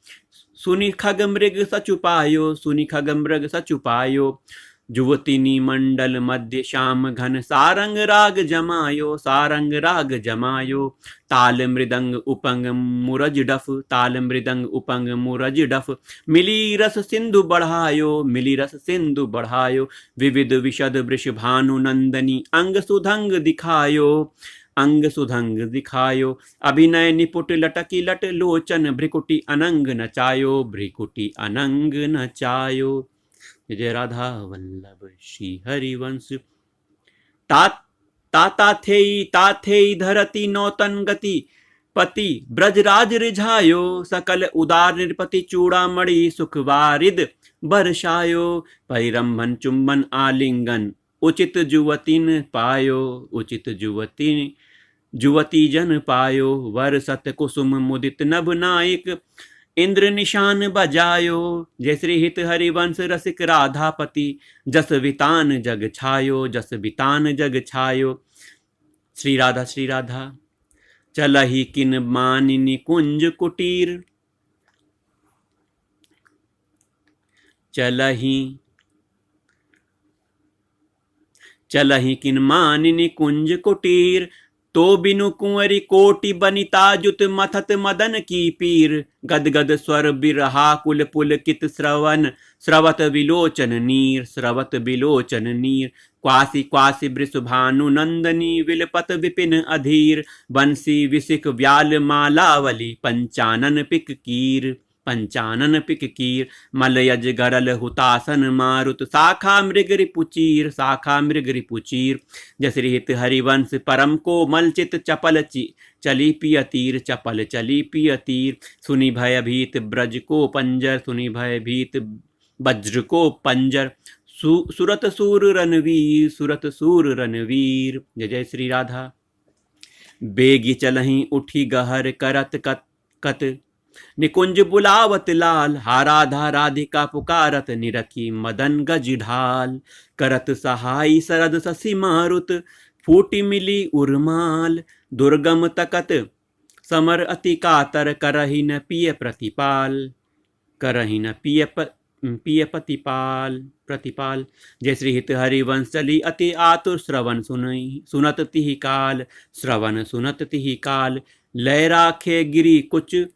सुनि खग मृग सचुपायो, सुनि खग मृग सचुपायो। जुवतिनी मंडल मध्य श्याम घन, सारंग राग जमायो, सारंग राग जमायो। ताल मृदंग उपंग मुरज डफ, ताल मृदंग उपंग मुरज डफ, मिली रस सिंधु बढ़ायो, मिली रस सिंधु बढ़ायो। विविध विशद वृष भानु नंदनी, अंग सुधंग दिखायो, अंग सुधंग दिखायो। अभिनय निपुट लटकी लट लोचन, भ्रिकुटी अनंग नचायो, भ्रिकुटी अनंग नचायो। जय राधा वल्लभ श्री हरिवंश। ताथेई धरती नौतन गति, पति ब्रजराज रिझायो। सकल उदार निरपति चूड़ामणि, सुख वारिद बरसायो। परिरंभन चुंबन आलिंगन, उचित जुवतिन पायो, उचित जुवती जन पायो। वर सत कुसुम मुदित नभ नायक, इंद्र निशान बजायो। जय श्री हित हरिवंश रसिक राधापति, जस वितान जग छायो, जस वितान जग छायो। श्री राधा श्री राधा। चलहि किन मानिनी कुंज कुटीर, चलहि किन मानिनी कुंज कुटीर। तो बिनु कुंवरी कोटि बनिता जुत, मथत मदन की पीर। गदगद स्वर बिरहा कुल पुलकित, श्रवण स्रवत विलोचन नीर, स्रवत विलोचन नीर। क्वासी क्वासी वृषभानु नंदनी, विलपत विपिन अधीर। बंसी विसिक व्याल मालावली, पंचानन पिक कीर, पंचानन पिक कीर। मलयज गरल हुतासन मारुत, शाखा मृग रिपुचीर, शाखा मृग रिपुचीर। जसरी हित हरिवंश परम को मलचित, चपल चली पियतीर, चपल चली पियतीर। सुनि भय भीत ब्रज को पंजर, सुनि भय भीत वज्र को पंजर। सुरत सूर रणवीर, सुरत सूर रणवीर। जय जय श्री राधा। बेगी चलहि उठी गहर करत कत, निकुंज बुलावत लाल। हाराधा राधिका पुकारत, निरखी मदन गज ढाल। करत सहाई सरद ससी मारुत, फूटी मिली उर्माल। दुर्गम तकत समर अति कातर, करहि न पिय प्रतिपाल, करहि न पिय प्रतिपाल। जय श्री हित हरिवंश चली अति आतुर, श्रवण सुनत तिहि काल, श्रवण सुनत तिहि काल। लय राखे गिरी कुच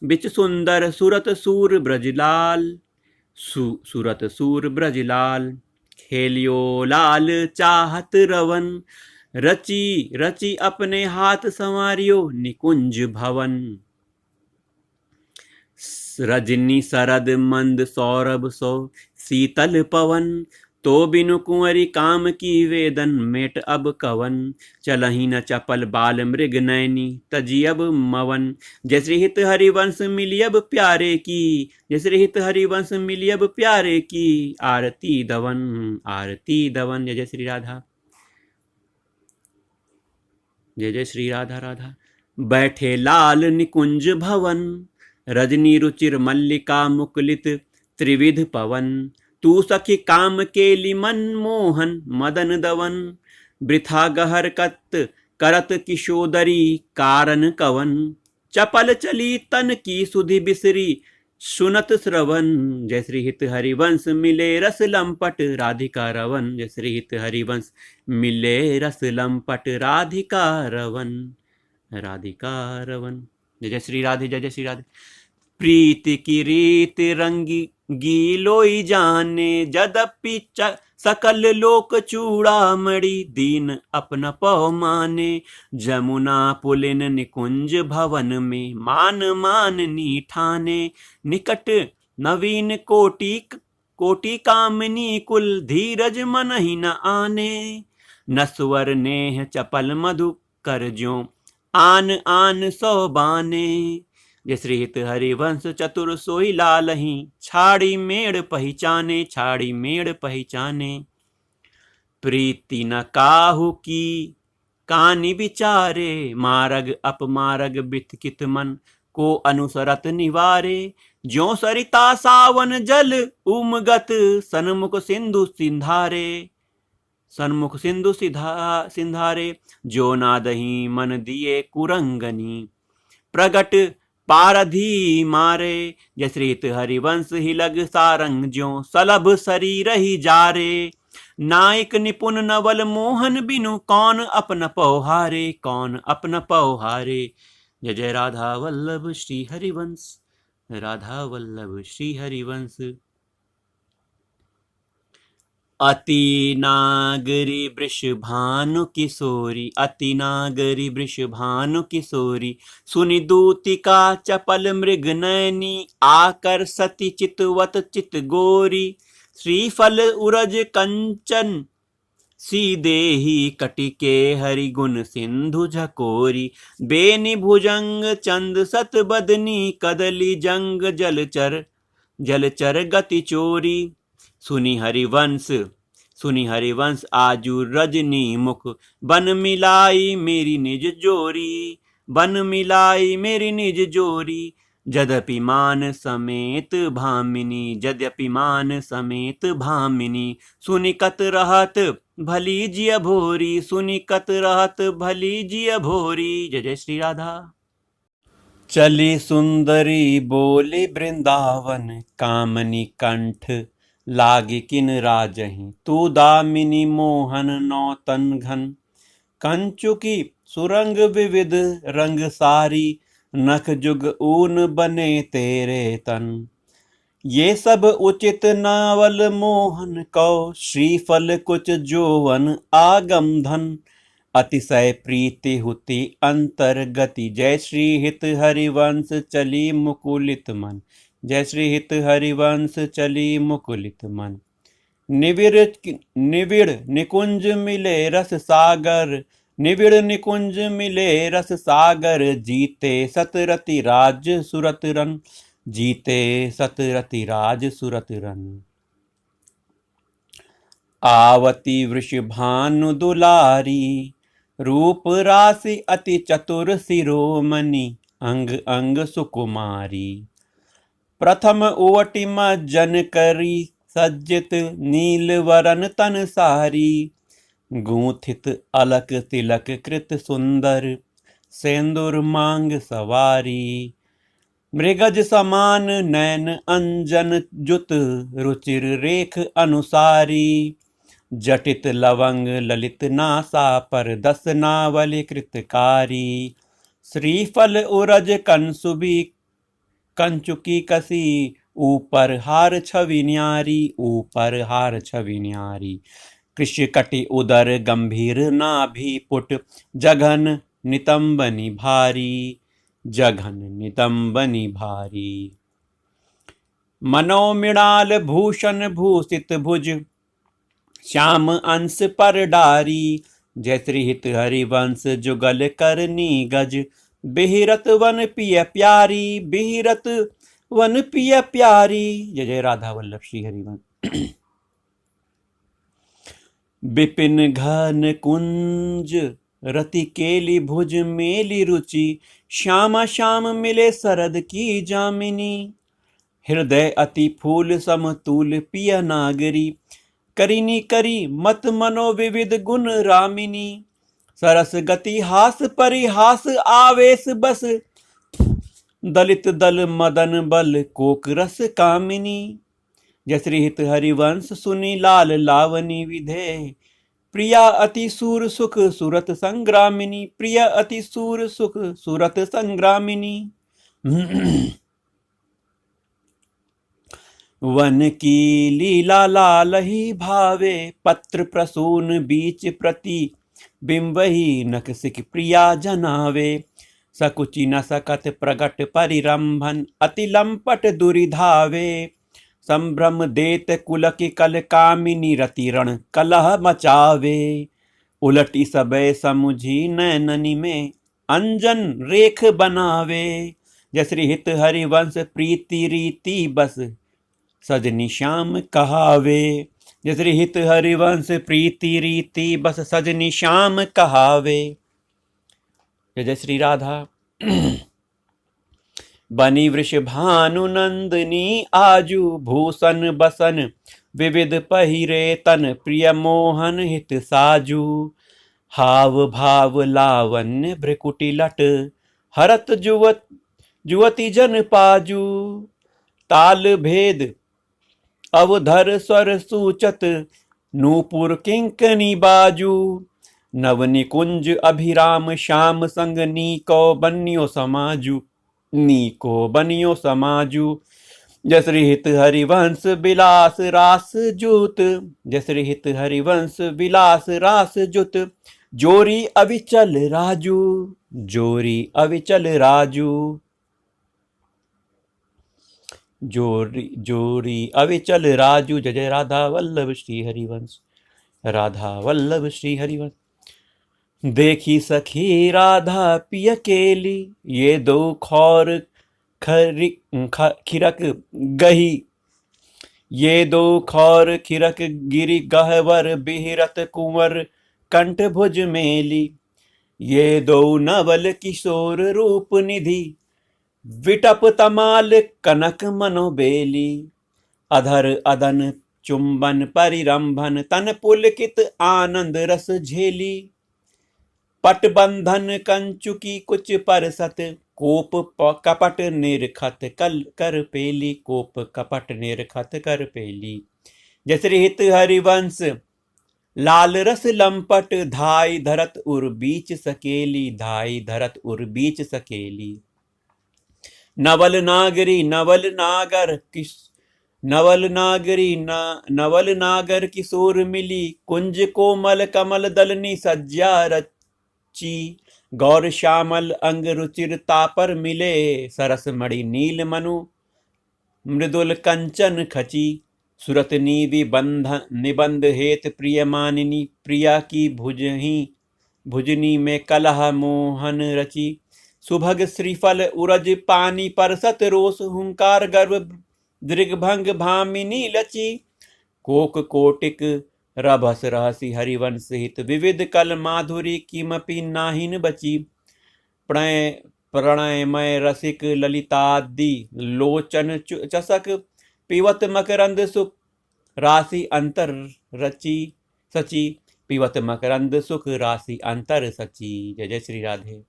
बिच सुंदर, सुरत सूर ब्रजलाल, सुरत सूर ब्रजलाल। खेलियो लाल चाहत रवन, रची रची अपने हाथ संवारियो निकुंज भवन। रजनी सरद मंद सौरभ सो, शीतल पवन। तो बिनु कुंवरी काम की वेदन, मेट अब कवन। चलहि न चपल बाल मृग नैनी, तजी अब मवन। जय श्री हित हरिवंश मिली अब प्यारे की, जय श्री हित हरिवंश मिली अब प्यारे की। आरती दवन, आरती दवन। जय जय श्री राधा, जय जय श्री राधा राधा। बैठे लाल निकुंज भवन, रजनी रुचिर मल्लिका मुकुलित त्रिविध पवन। तू सखी काम केली मनमोहन, मदन दवन। वृथा गहर करत किशोदरी, कारण कवन। चपल चली तन की सुधि बिसरी, सुनत श्रवण जय श्री हित हरिवंश मिले रस लंपट राधिका रवन। जय श्री हित हरिवंश मिले रस लंपट राधिका रवन। राधिका रवन। जय जय श्री राधे जय जय श्री राधे। प्रीति की रीत रंगी गीलोई जाने जदपि सकल लोक चूड़ामणि दीन अपन पौ माने। जमुना पुलिन निकुंज भवन में मान माननी ठाने। निकट नवीन कोटि कामिनी कुल धीरज मन ही न आने। नस्वर नेह चपल मधु कर ज्यों आन आन सौ बाने। जय श्री हित हरिवंश चतुर सोई लालही छाड़ी मेड़ पहचाने। छाड़ी मेड़ पहचाने। प्रीति न काहू की कानी विचारे मारग अपमारग बितकित मन को अनुसरत निवारे। ज्यों सरिता सावन जल उमगत सन्मुख सिंधु सिंधारे। सन्मुख सिंधु सिंधारे। जो नादही मन दिए कुरंगनी प्रगट पारधी मारे। जय श्री हित हरिवंश ही लग सारंग ज्यों सलभ शरीर ही जारे। नायक निपुण नवल मोहन बिनु कौन अपन पौहारे। कौन अपन पौहारे। जय जय राधा वल्लभ श्री हरिवंश। राधा वल्लभ श्री हरिवंश। अति नागरी वृष भानु किशोरी। अति नागरी वृष भानु किशोरी सुनि दूतिका चपल मृग नयनी। आकर सती चितवत चित गोरी। श्रीफल उरज कंचन सीदेही कटिके हरि गुण सिंधु झकोरी। बेनि भुजंग चंद सत बदनी कदली जंग जलचर गति चोरी। सुनि हरिवंश आजू रजनी मुख बन मिलाई मेरी निज जोरी। बन मिलाई मेरी निज जोरी। यद्यपि मान समेत भामिनी। यद्यपि मान समेत भामिनी। सुनिकत रहत भली जिय भोरी। सुनिकत रहत भली जिय भोरी। जय जय श्री राधा। चली सुंदरी बोली वृंदावन कामनी कंठ लागी किन राजही। तू दामिनी मोहन नौतन घन कंचुकी सुरंग विविध रंग सारी। नख जुग ऊन बने तेरे तन। ये सब उचित नावल मोहन कौ श्रीफल कुछ जोवन आगम धन। अतिशय प्रीति हुति अंतर्गति। जय श्री हित हरिवंश चली मुकुलित मन। जय श्री हित हरिवंश चली मुकुलित मन। निविड़ निकुंज मिले रस सागर। निविड़ निकुंज मिले रस सागर। जीते सतरति राज सुरत रन। जीते सतरति राज सुरत रन। आवती वृष भानु दुलारी। रूप राशि अति चतुर शिरोमणि। अंग अंग सुकुमारी। प्रथम ओवटी मज्जन करी सज्जित नील वरन तन सारी। गूंथित अलक तिलक कृत सुंदर सेंदुर मांग सवारी। मृगज समान नैन अंजन जुत रुचिर रेख अनुसारी। जटित लवंग ललित नासा पर दस नावली कृतकारी। श्रीफल उरज कंसुबी कंचुकी कसी। ऊपर हार छवि न्यारी। ऊपर हार छवि न्यारी। कृष कटि उदर गंभीर नाभि पुट। जघन नितंबनि भारी। जघन नितंबनि भारी। मनोमृणाल भूषण भूषित भुज। श्याम अंश पर डारी। जय श्री हित हरिवंश जुगल करनी गज। बिहरत वन पिय प्यारी। बिहरत वन पिय प्यारी। जय जय राधा वल्लभ श्री हरिवंश। विपिन घन कुंज रति केली भुज मेली रुचि। श्यामा श्याम मिले शरद की जामिनी। हृदय अति फूल समतूल पिय नागरी। करिनी करी मत मनो विविध गुण रामिनी। सरस गति हास परिहास आवेश बस। दलित दल मदन बल कोक रस कामिनी। जय श्री हित हरिवंश सुनी लाल लावनी विधे। प्रिया अति सूर सुख सुरत संग्रामिनी, प्रिया अति सूर सुख सुरत संग्रामिनी। वन की लीला लालही भावे, पत्र प्रसून बीच प्रति बिंबही नकसिक प्रिया जनावे। सकुचि न सकत प्रगट परिरंभन, अति लंपट दुरिधावे। संभ्रम देत कुलक कल कामिनी, रति रण कलह मचावे। उलटी सबे समुझी नैननी में, अंजन रेख बनावे। जय श्री हित हरिवंश प्रीति रीति बस, सजनी श्याम कहावे। जय श्री हित हरिवंश प्रीति रीति बस, सजनी श्याम कहावे। जय श्री राधा। बनी वृषभानु नंदनी आजू, भूषण बसन विविध पहिरे तन, प्रिय मोहन हित साजू। हाव भाव लावण्य भ्रिकुटी लट, हरत जुवती जन पाजू। ताल भेद अवधर स्वर सूचत, नूपुर किंकनी बाजू। नव निकुंज अभिराम श्याम संग, नीको बन्यो समाजू, नीको बनियो समाजू। जय श्री हित हरिवंश विलास रास जूत, जय श्री हित हरिवंश विलास रास जुत। जोरी अविचल राजू, जोरी अविचल राजू। जोरी अविचल राजू। जय जय राधा वल्लभ श्री हरिवंश, राधा वल्लभ श्री हरिवंश। देखी सखी राधा पिय केली, ये दो खौर खिरक गही। ये दो खौर खिरक गिरि गहवर, बिहरत कुंवर कंठ भुज मेली। ये दो नवल किशोर रूप निधि, विटप तमाल कनक मनोबेली। अधर अदन चुंबन परिरंभन, तन पुलकित आनंद रस झेली। पट बंधन कंचुकी कुछ परसत, कोप कपट निरखत कल कर पेली, कोप कपट निरखत कर पेली। जय श्री हित हरिवंश लाल रस लंपट, धाई धरत उर बीच सकेली, धाई धरत उर बीच सकेली। नवल नागरी नवल नागर किस, नवल नागरी नवल नागर किशोर मिली। कुंज कोमल कमल दलनी सज्जा रची, गौर श्यामल अंग रुचिरता पर मिले। सरस मणि नील मनु मृदुल कंचन खची, सुरत नीवि निबंध हेत प्रिय मानिनी। प्रिया की भुजनी में कलह मोहन रची। सुभग श्रीफल उरज पानी परसत रोष, हुंकार गर्भ दृग्भंग भामिनी लची। कोक कोटिक रभस रहसी हरिवंश हित, विविध कल माधुरी किमपि नाहिन बची। प्रणयमय रसिक ललितादि, लोचन चषक पिवत मकरंद सुख। राशि अंतर रची सची, पिवत मकरंद सुख राशि अंतर सची। जय जय श्री राधे।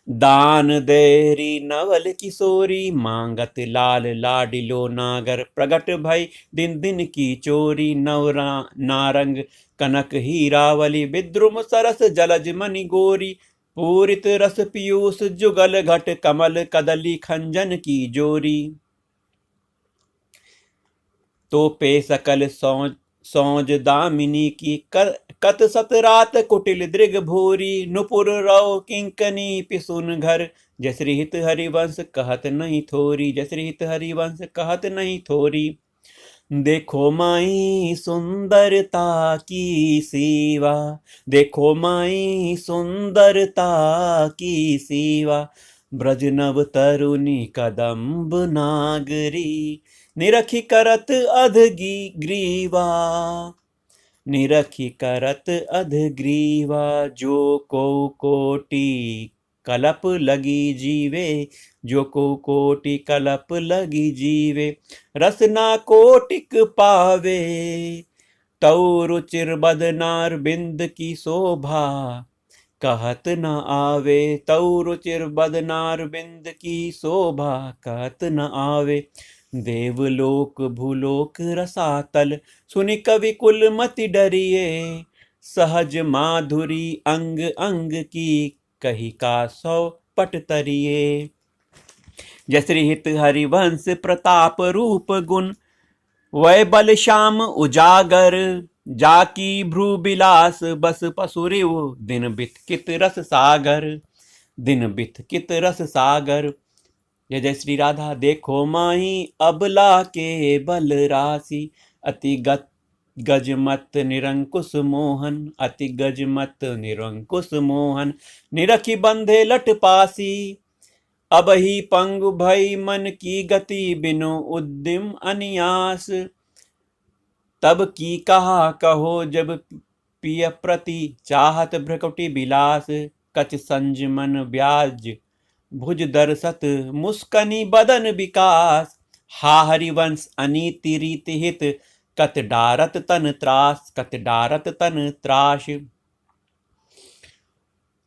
दान देरी नवल किशोरी, मांगत लाल लाडिलो नागर। प्रगट भई दिन दिन की चोरी, नवरा नारंग कनक हीरावली। विद्रुम सरस जलज मणि गोरी, पूरित रस पीयूष जुगल घट। कमल कदली खंजन की जोरी, तो पे सकल सौज दामिनी की। कत सत रात कुटिल दृग भोरी, नुपुर रौ किंकनी पिसुन घर। जय श्री हित हरिवंश कहत नहीं थोरी, जय श्री हित हरिवंश कहत नहीं थोरी। देखो माई सुंदरता की सेवा, देखो माई सुंदरता की सेवा। ब्रज नव तरुणी कदम्ब नागरी, निरखी करत अधगी ग्रीवा। निरखी करत अधग्रीवा, जो को कोटि कलप लगी जीवे। जो को कोटि कलप लगी जीवे, रसना कोटिक पावे। तौ रुचिर बदनार बिंद की शोभा, कहत न आवे तौ रुचिर बदनार बिंद की शोभा, कहत न आवे देवलोक भूलोक रसातल, सुनि कवि कुल मति डरिए, सहज माधुरी अंग अंग की, कही का सौ पट तरिए। जसरी हित हरिवंश प्रताप रूप गुण, वै बल श्याम उजागर, जाकी भ्रू बिलास बस पसुरिव, दिन बित कित रस सागर, दिन बित कित रस सागर। जय जय श्री राधा। देखो माही अबला के बल राशि, अति गजमत निरंकुश मोहन, अति गजमत निरंकुश मोहन, निरखी बंधे लट पासी, अब ही पंगु भई मन की गति, बिनु उद्यम अनियास। तब की कहा कहो जब पिय प्रति, चाहत भ्रकुटी बिलास, कच संजमन ब्याज भुज दरसत, मुस्कनी बदन विकास, हा हरिवंश अनीति रीति हित, कत डारत तन त्रास, कत डारत तन त्रास।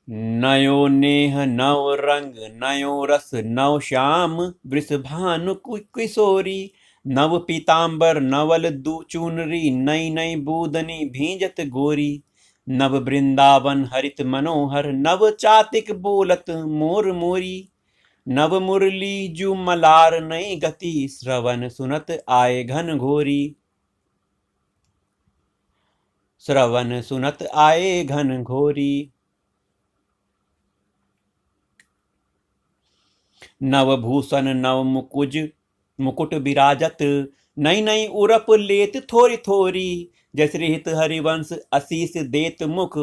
नयो नेह नव रंग नयो रस नव श्याम, वृषभानु किशोरी, नव पीताम्बर नवल चूनरी, नई नई बूदनी भींजत गोरी, नव वृंदावन हरित मनोहर, नव चातिक बोलत मोर मोरी, नव मुरली जू मलार नई गति, श्रवण सुनत आए घन घोरी, श्रवण सुनत आए घन घोरी। नव भूषण नव मुकुट विराजत, नई नई उरप लेत थोरी थोरी, जसरी हित हरिवंश असीस देत मुख,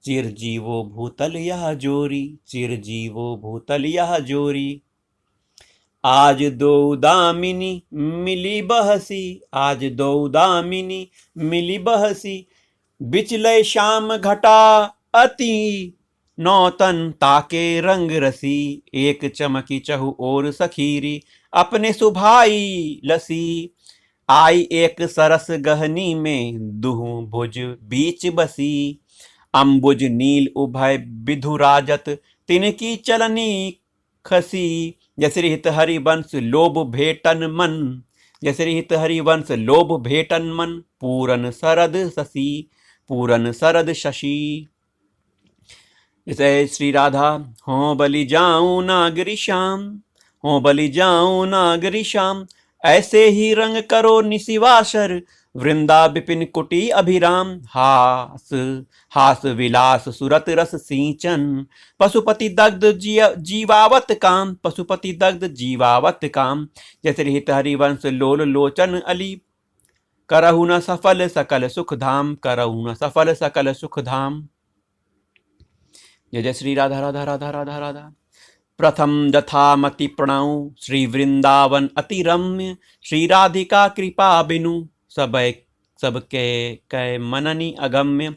चिर जीवो भूतल यह जोरी, चिर जीवो भूतल यह जोरी। आज दो दामिनी मिली बहसी, आज दो दामिनी मिली बहसी, बिचलय श्याम घटा अति, नौतन ताके रंग रसी, एक चमकी चहु और सखीरी, अपने सुभाई लसी, आई एक सरस गहनी में, दुहु भुज बीच बसी, अम्बुज नील उभय विधुराजत, तिनकी चलनी खसी, जसरी हित हरिवंश लोभ भेटन मन, जसरी हित हरिवंश लोभ भेटन मन, पूरन सरद शशि, पूरन सरद शशि। जय श्री राधा। हो बलि जाऊं नागरी श्याम, हो बलि जाऊं नागरी श्याम, ऐसे ही रंग करो निशिवासर, वृंदा विपिन कुटी अभिराम, हास हास विलास सुरत रस सिंचन, पशुपति दग्ध जीवावत काम, पशुपति दग्ध जीवावत काम, जैसे हित हरिवंश लोल लोचन अली, करहु न सफल सकल सुख धाम, करहु न सफल सकल सुख धाम। जय जय श्री राधा राधा राधा राधा राधा। प्रथम जथामति प्रणौ श्री वृंदावन अति रम्य, श्री राधिका कृपा बिनु सबके कै मननी अगम्य,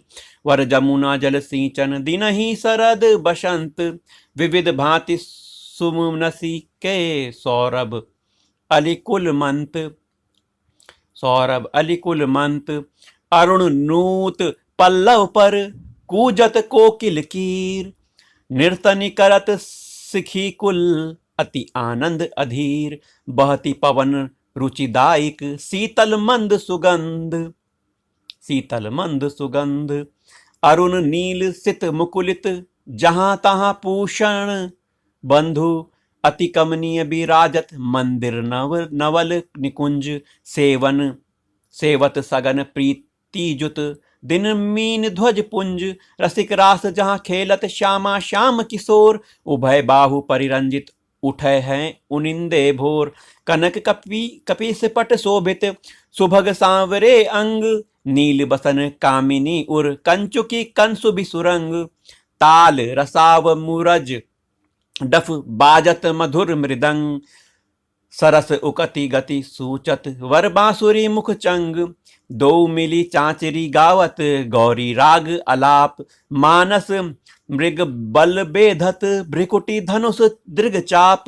वर जमुना जल सिंचन दिनहि शरद बसंत, विविध भांति सुमनसी के सौरभ अलिकुल मंत, सौरभ अलिकुल मंत, अरुण नूत पल्लव पर कूजत कोकिल कीर, नृतनि करत सिखी कुल अति आनंद अधीर, बहती पवन रुचिदायक शीतल मंद सुगंध, शीतल मंद सुगंध, अरुण नील सित मुकुलित, जहां तहां पूषण बंधु, अति कमनीय विराजत मंदिर नवल निकुंज, सेवन सेवत सगन प्रीति जुत, दिन मीन ध्वज पुंज, रसिक रास जहां खेलत श्यामा श्याम किशोर, उभय बाहु परिरंजित उठे हैं उनिंदे भोर, कनक कपीस पट शोभित सुभग सांवरे अंग, नील बसन कामिनी उर कंचुकी कंसु बिसुरंग, ताल रसाव मुरज डफ बाजत मधुर मृदंग, सरस उकति गति सूचत वर बांसुरी मुख चंग, दो मिली चांचरी गावत गौरी राग अलाप, मानस मृग बल बेधत भ्रिकुटी धनुष दृग चाप,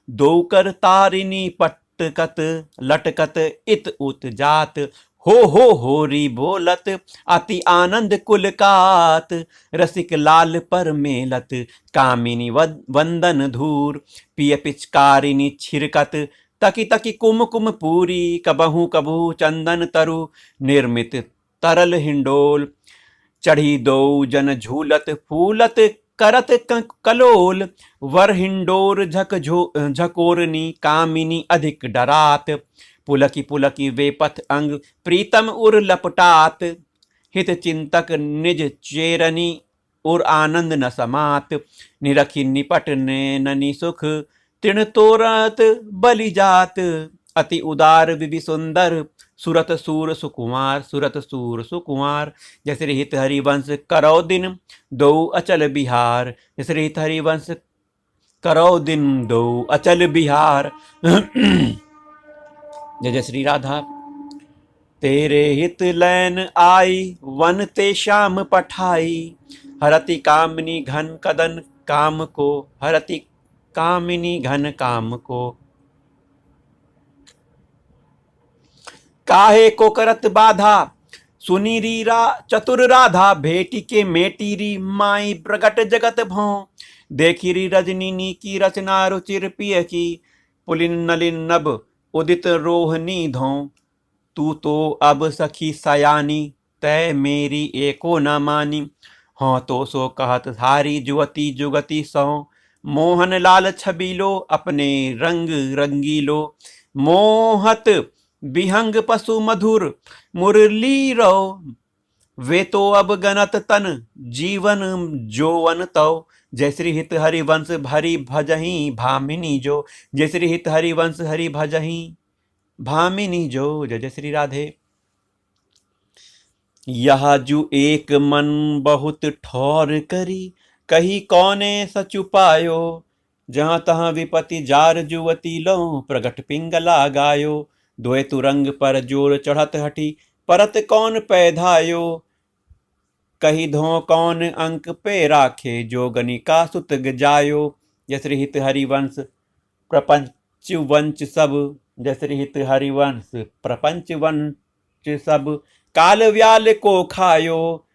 दो कर तारिणी पटकत लटकत इत उत जात, हो री बोलत अति आनंद कुलकात, रसिक लाल पर मेलत कामिनी वंदन धूर, पिय पिचकारिनी छिरकत तकी तकी कुम कुम पूरी, कबहू कबू चंदन तरु निर्मित तरल हिंडोल, चढ़ी दो जन झूलत फूलत करत कलोल, वर हिंडोर झकोरनी कामिनी अधिक डरात, पुलकी पुलकी वे पथ अंग प्रीतम उर लपटात, हित चिंतक निज चेरनी और आनंद न समात, निरखी निपट नैननी सुख तृण तोरत बलि जात, अति उदार विधि सुंदर सुरत सूर सुकुमार, सुरत सूर सुकुमार, जैसे हित हरिवंश करौ दिन दो अचल बिहार, जैसे हित हरिवंश करौ दिन दो अचल बिहार। जय जय श्री राधा। तेरे हित लैन आई वन ते श्याम पठाई, हरति कामिनी घन कदन काम को, हरति कामिनी घन काम को, काहे को करत बाधा सुनीरी चतुर राधा, भेटी के मेटीरी माई प्रगट जगत भों, देखिरी रजनी की रचना रुचिर पिय की, पुलिन नलिन नभ उदित रोहनी धों, तू तो अब सखी सयानी तय मेरी एको न मानी, हाँ तो सो कहत हारी जुवती जुगती सौ, मोहन लाल छबीलो अपने रंग रंगीलो, मोहत विहंग पशु मधुर मुरली रो, वे तो अब गनत तन जीवन जोवन तौ, जय श्री हित हरिवंश हरि भजही भामिनी जो, जय श्री हित हरिवंश हरि भजही भामिनी जो। जय जय श्री राधे। यह जु एक मन बहुत ठौर करी, कही कौने सचुपायो, जहां तहां विपति जार जुवती लो, प्रगट पिंगला गायो, दोए तुरंग पर जोर चढ़त हटी, परत कौन पैधायो, कही धो कौन अंक पे राखे, जोगनी का सुत जायो, जय श्री हित हरिवंश प्रपंच वंच सब, जय श्री हित हरिवंश प्रपंच वंच सब, काल व्याल को खायो,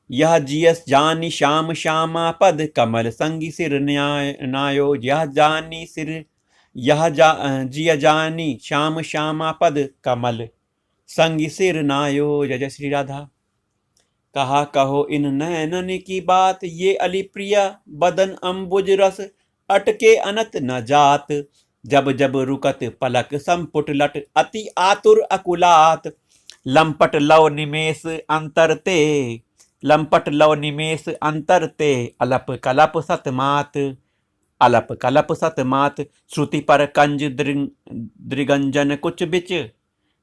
यह जियस जानी श्याम श्यामा पद, कमल संगी सिर नायो, यह जानी सिर यह जिय जानी श्याम श्यामा पद, कमल संगी सिर नायो। जय जय श्री राधा। कहा कहो इन नैनन की बात, ये अली प्रिया बदन अम्बुज रस, अटके अनत न जात, जब जब रुकत पलक संपुट लट, अति आतुर अकुलात, लंपट लव निमेष अंतरते, लंपट लव निमेष अंतरते, अलप कलप सतमात, अलप कलप सतमात, श्रुति पर कंज दृगंजन कुछ बिच,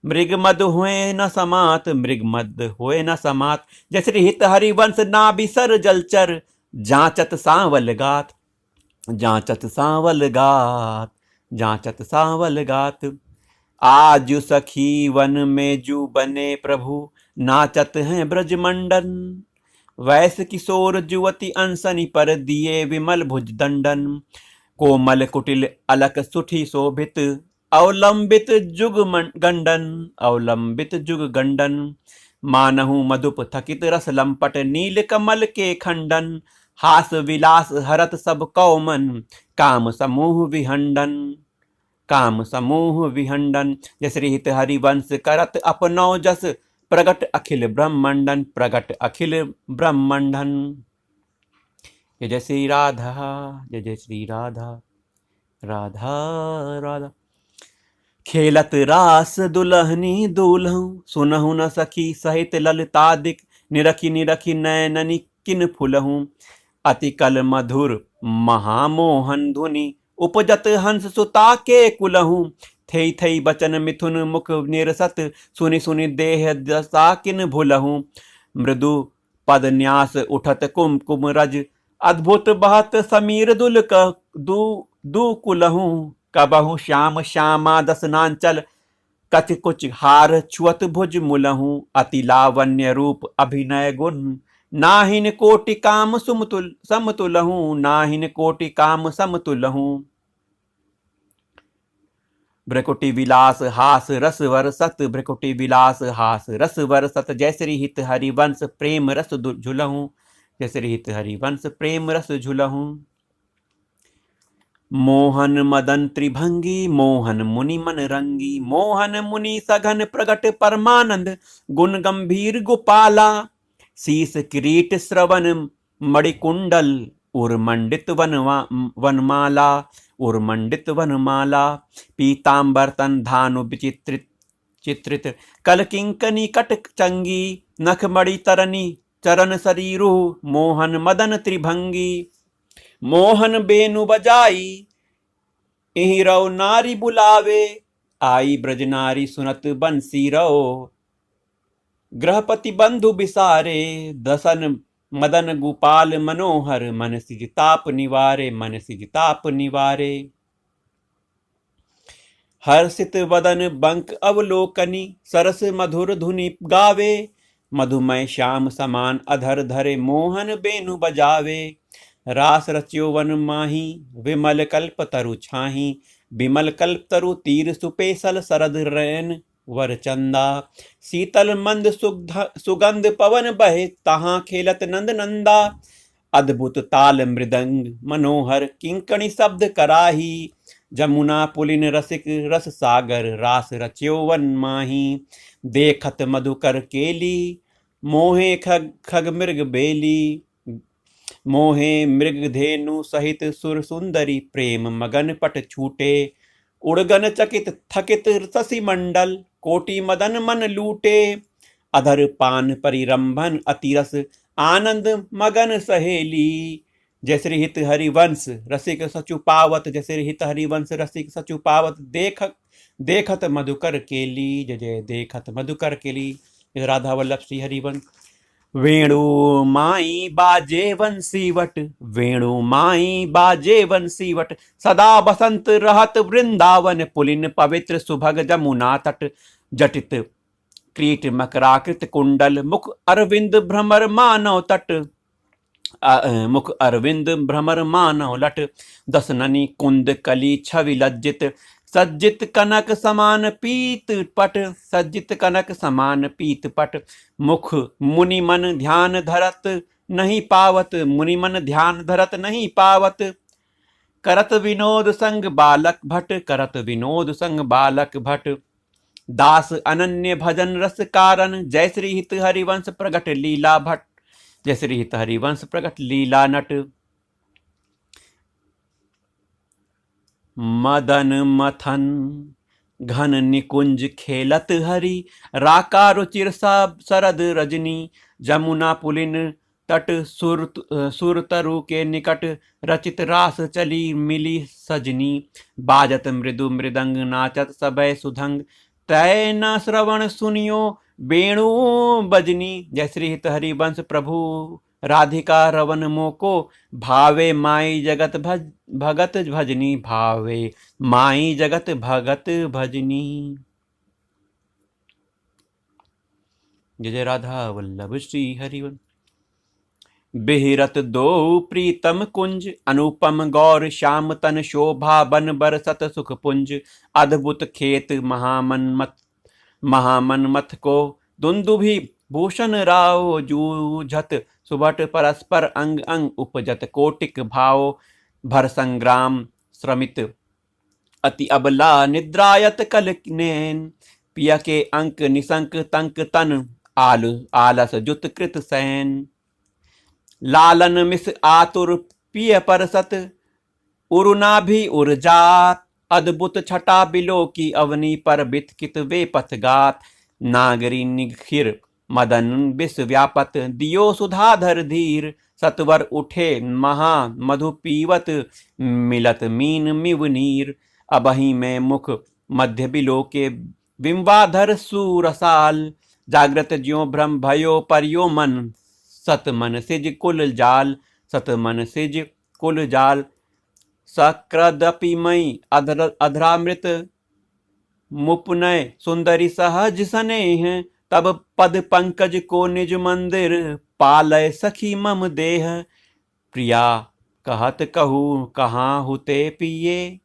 मृग मद हुए न समात, मृग मद हुए न समात, जय श्री हित हरिवंश ना बिसर जलचर, जांचत सांवल गात, जांचत सांवल गात, जांचत सांवल गात, आज सखी वन में जू बने प्रभु, नाचत हैं ब्रजमंडन, वैस किशोर जुवती अंसनी पर दिए विमल भुज दंडन, कोमल कुटिल अलक सुठी शोभित, अवलंबित जुग गंडन, अवलंबित जुग गंडन, मानहु मधुप थकित रस लंपट, नील कमल के खंडन, हास विलास हरत सब कौमन, काम समूह विहंडन, काम समूह विहंडन, जय श्री हित हरिवंश करत अपनौ जस, प्रगट अखिल ब्रह्मंडन, प्रगट अखिल ब्रह्मंडन। जय जय श्री राधा, जय जय श्री राधा, राधा राधा। खेलत रास दुलहनी दूल्हू, सुनहु न सखी सहित ललितादिक, निरखी निरखी नैननी किन फुलहूँ, अति कल मधुर महामोहन धुनि, उपजत हंस सुता के कुलहूँ, थई थई बचन मिथुन मुख निरसत, सुनि सुनि देह दशा किन भुलहूँ, मृदु पद न्यास उठत कुम कुम रज, अद्भुत बहत समीर दू कुलहूँ, कबहु श्याम श्यामा दसनांचल, कच कुछ हार छुअत भुज मुलहूँ, अति लावण्य रूप अभिनय गुण, नाहिन कोटि काम समतुलहूँ, नाहिन कोटि काम समतुलहूँ, भ्रकुटी विलास हास रस वरसत, भ्रकुटी विलास हास रस वरसत, जय श्री हित हरिवंश प्रेम रस झुलहूँ, जय श्री हित हरिवंश प्रेम रस झुलहूँ। मोहन मदन त्रिभंगी मोहन मुनि मन रंगी, मोहन मुनि सघन प्रगट परमानंद, गुण गंभीर गोपाला, शीस किरीट श्रवण मणिकुंडल, उर्मंडित वनमाला, उर्मंडित वनमाला, पीतांबर तन धानु विचित्रित चित्रित, कल किंकनी कट चंगी, नख मणि तरनी चरण शरीरु, मोहन मदन त्रिभंगी। मोहन बेनु बजाई एहि रव नारी बुलावे, आई ब्रज नारी सुनत बंसी रव, गृहपति बंधु बिसारे, दसन मदन गोपाल मनोहर, मन सिज ताप निवारे, मन सिज ताप निवारे। हर्षित वदन बंक अवलोकनी, सरस मधुर धुनि गावे, मधुमय श्याम समान अधर धरे, मोहन बेनु बजावे। रास रच्यो वन माही, विमल कल्प तरु छाही, विमल कल्प तरु तीर सुपेसल, सरद रैन वर चंदा, शीतल मंद सुगंध पवन बहे, तहाँ खेलत नंद नंदा, अद्भुत ताल मृदंग मनोहर, किंकणी शब्द कराही, जमुना पुलिन रसिक रस सागर, रास रच्यो वन माही, देखत मधुकर केली, मोहे खग मृग बेली, मोहे मृग धेनु सहित सुर सुंदरी, प्रेम मगन पट छूटे, उड़गन चकित थकित शशि मंडल, कोटि मदन मन लूटे, अधर पान परिरंभन अतिरस, आनंद मगन सहेली, जय श्री हित हरिवंश रसिक सचु पावत, जय श्री हित हरिवंश रसिक सचु पावत, देखत मधुकर केली, जय जय देखत मधुकर केली। राधा वल्लभ श्री हरिवंश। वेणु माई बाजे वंशीवट, वेणु माई बाजे वंशीवट, सदा बसंत रहत वृंदावन, पुलिन पवित्र सुभग जमुना तट, जटित क्रीट मकराकृत कुंडल, मुख अरविंद भ्रमर मानव तट, मुख अरविंद भ्रमर मानव लट, दसननी कुंद कली छवि लज्जित, सज्जित कनक समान पीत पट, सज्जित कनक समान पीत पट, मुख मुनि मन ध्यान धरत नहीं पावत, मुनि मन ध्यान धरत नहीं पावत, करत विनोद संग बालक भट, करत विनोद संग बालक भट, दास अनन्य भजन रस कारण, जय श्री हित हरिवंश प्रगट लीला भट, जय श्री हित हरिवंश प्रगट लीला नट। मदन मथन घन निकुंज खेलत हरि, राका रुचिर सरद रजनी, जमुना पुलिन तट सुर तरु के निकट, रचित रास चली मिली सजनी, बाजत मृदु मृदंग नाचत सबय सुधंग, तय न श्रवण सुनियो वेणु बजनी, जय श्री हित हरिवंश प्रभु राधिका रवन मोको, भावे माई जगत भगत भजनी, भावे माई जगत भगत भजनी। जय जय राधा वल्लभ श्री हरिवंश। बिहरत दो प्रीतम कुंज, अनुपम गौर श्याम तन शोभा, बन बरसत सुख पुंज, अद्भुत खेत महामनमथ को, दुंदुभि भूषण राव जूझत, सुभट परस्पर अंग अंग उपजत, कोटिक भाव भर संग्राम श्रमित, अति अबला निद्रायत कल नैन, पिया के अंक निसंक तंक तन, आलस जुत कृत सैन, लालन मिस आतुर पिय परसत, उरुनाभि उर्जात, अद्भुत छटा बिलो की अवनी पर बितकित वे पथगात, नागरी निखिर मदन विष व्यापत, दियो सुधाधर धीर, सतवर उठे महा मधु पीवत, मिलत मीन मिव नीर, अबही में मुख मध्य बिलो के बिंबाधर सूरसाल, जागृत ज्यो भ्रम भयो परियो मन, सत मन सिज कुल जाल, सत मन सिज कुल जाल, सक्रदपि मई अधरामृत मुपनय, सुंदरी सहज स्नेह, तब पद पंकज को निज मंदिर, पालय सखी मम देह, प्रिया कहत कहू कहाँ हुते पिए,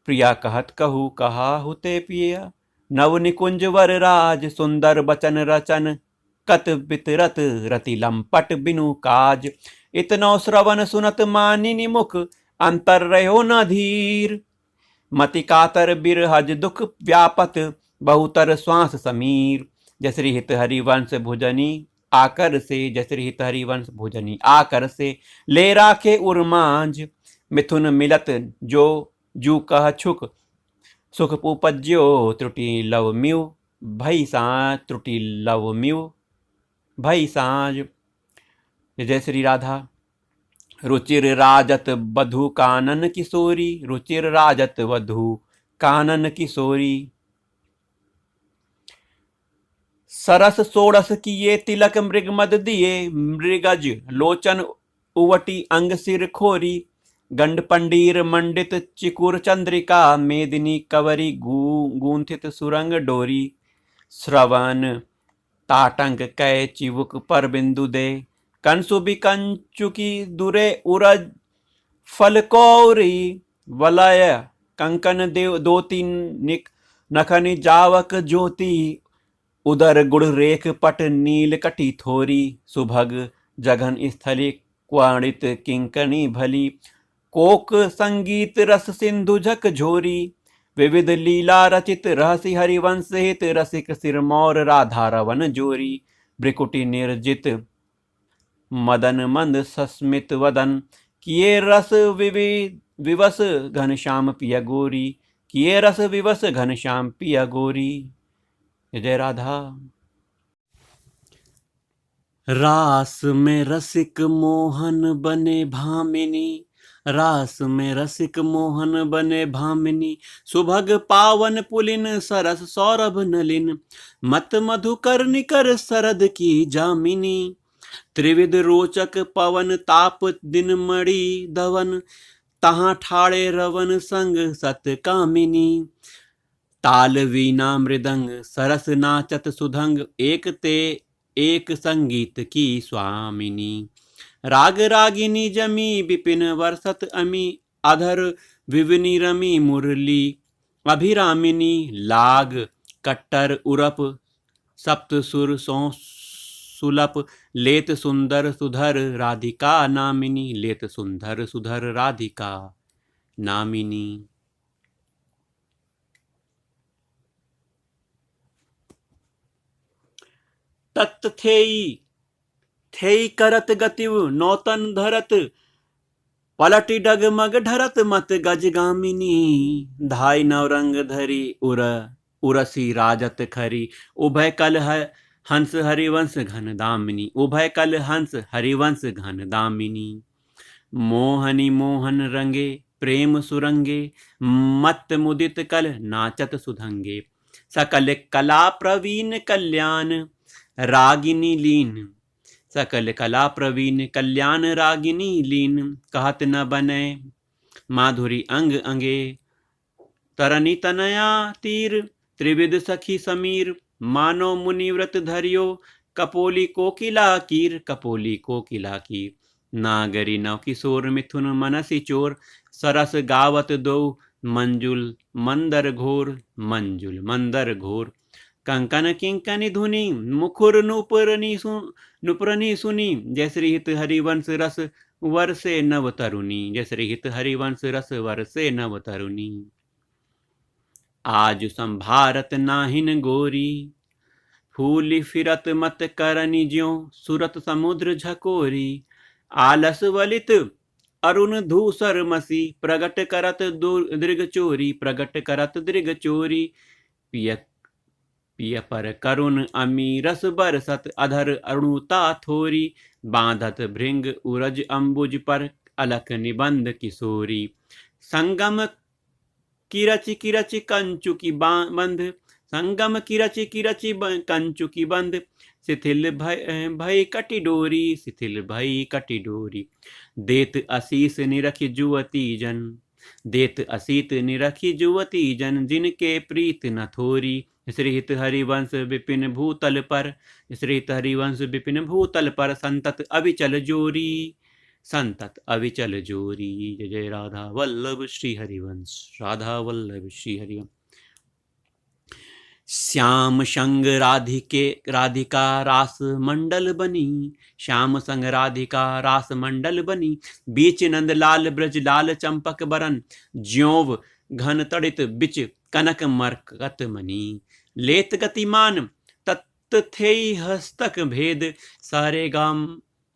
प्रिया कहत कहू कहा हुते पिया, नव निकुंज वर राज सुंदर बचन रचन, कत बितरत रति लंपट बिनु काज। इतनो श्रवण सुनत मानिनी मुख, अंतर रहो न धीर। मति कातर बिरहज दुख व्यापत, बहुतर श्वास समीर। जसरी हित हरिवंश भुजनी आकर से, जसरी हित हरिवंश भुजनी आकर से, ले राखे उर्मांज। मिथुन मिलत जो जू कह छुक, सुख उपज्यो त्रुटि लव म्यू। भई साँझ त्रुटि लव म्यू, भई साँझ। जय श्री राधा। रुचिर राजत बधु कानन किशोरी, रुचिर राजत वधु कानन किशोरी। सरस सोड़स किए तिलक मृग मद दिए, मृगज लोचन उवटी अंग सिर खोरी। गंड पंडीर मंडित चिकुर चंद्रिका, मेदिनी कवरी गूंथित सुरंग डोरी। श्रवण ताटंक कै चिवुक पर बिंदु दे, कंसुबि कंचुकी दुरे उरज फल कौरी। वलय कंकन देव दोती निक नखनि जावक ज्योति, उदर गुड़ रेख पट नील कटी थोरी। सुभग जघन स्थली क्वाणित किंकणी भली, कोक संगीत रस सिंधु झक झोरी। विविध लीला रचित रहसी हरिवंश हित, रसिक सिरमौर राधा रवन जोरी। भ्रिकुटी निर्जित मदन मंद सस्मित वदन, किए रस विवश घनश्याम पिया गोरी। किए रस विवश घनश्याम पिया गोरी। जय राधा। रास में रसिक मोहन बने भामिनी, रास में रसिक मोहन बने भामिनी। सुभग पावन पुलिन सरस सौरभ नलिन, मत मधुकर निकर सरद की जामिनी। त्रिविध रोचक पवन ताप दिन मणि दवन, तहाँ ठाड़े रवन संग सत कामिनी। ताल वीणा मृदंग सरस नाचत सुधंग, एक ते एक संगीत की स्वामिनी। राग रागिनी जमी विपिन वर्षत अमी, अधर विविनी रमी मुरली अभिरामिनी। लाग कट्टर उरप सप्त सुर सौ सुलप, लेत सुंदर सुधर राधिका नामिनी। लेत सुंदर सुधर राधिका नामिनी। तत् थेई करत गतिव नौतन धरत, पलटी डगमग ढरत मत गजगामिनी। धाई नवरंग धरी उरसी राजत खरी, उभय कल हंस हरिवंश घन दामिनी। उभय कल हंस हरिवंश घन दामिनी। मोहनी मोहन रंगे प्रेम सुरंगे, मत मुदित कल नाचत सुधंगे। सकल कला प्रवीण कल्याण रागिनी लीन, सकल कला प्रवीण कल्याण रागिनी लीन। कहत न बने माधुरी अंग अंगे, तरनी तनया तीर। त्रिविध सखी समीर, मानो मुनिव्रत धरियो। कपोली कोकिला कीर, कपोली कोकिला कीर। नागरी नव किशोर मिथुन मनसी चोर, सरस गावत दो मंजुल मंदर घोर। मंजुल मंदर घोर। कंकन किंकनी धुनी, मुखुर नुपुरनी सुनी। जयश्री हित हरिवंश रस वर्षे नव तरुणी। जयश्री हित हरिवंश रस वर्षे नव तरुणी। आज संभारत नाहिन गोरी, फूली फिरत मत करनी ज्यों सुरत समुद्र झकोरी। आलस वलित अरुण धूसर मसी, प्रगट करत दृग चोरी। प्रगट करत दृग चोरी। पिय पर करुण अमी रस बरसत, अधर अरुणता थोरी। बांधत भृंग उरज अंबुज पर, अलख निबंध किशोरी। संगम किरचि किरचि कंचुकी बंध, संगम किरचि किरचि कंचुकी बंध। शिथिल भई कटि डोरी, शिथिल भई कटि डोरी। देत असीस निरखि जुवती जन, देत असीत निरखि जुवती जन। जिनके प्रीत न थोरी। श्री हित हरिवंश विपिन भूतल पर, श्री हित हरिवंश विपिन भूतल पर। संतत अविचल जोरी, संतत अविचल जोरी। जय जय राधा वल्लभ श्री हरिवंश, राधा वल्लभ श्री हरिवंश। श्याम संग राधिके राधिका रास मंडल बनी, श्याम संग राधिका रास मंडल बनी। बीच नंद लाल ब्रज लाल चंपक बरन, ज्यों घन तड़ित बिच कनक मरकत मनी। लेत गतिमान तत् थे हस्तक भेद, सारे गाम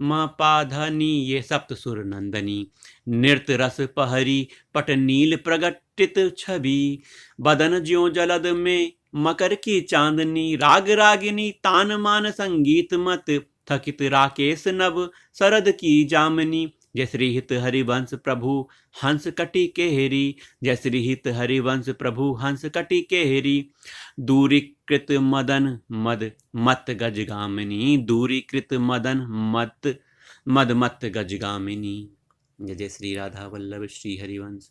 म पाधनी ये सप्त सुर नंदनी। नृत रस पहरी पट नील प्रगटित छवि, बदन ज्यों जलद में मकर की चांदनी। राग रागिनी तान मान संगीत मत, थकित राकेश नभ शरद की जामनी। जय श्री हित हरिवंश प्रभु हंस कटि केहरी, जय श्री हित हरिवंश प्रभु हंस कटि केहरी। दूरीकृत मदन मद मत गजगामिनी, दूरीकृत मदन मद मत गजगामिनी। जय जय श्री राधा वल्लभ श्री हरिवंश।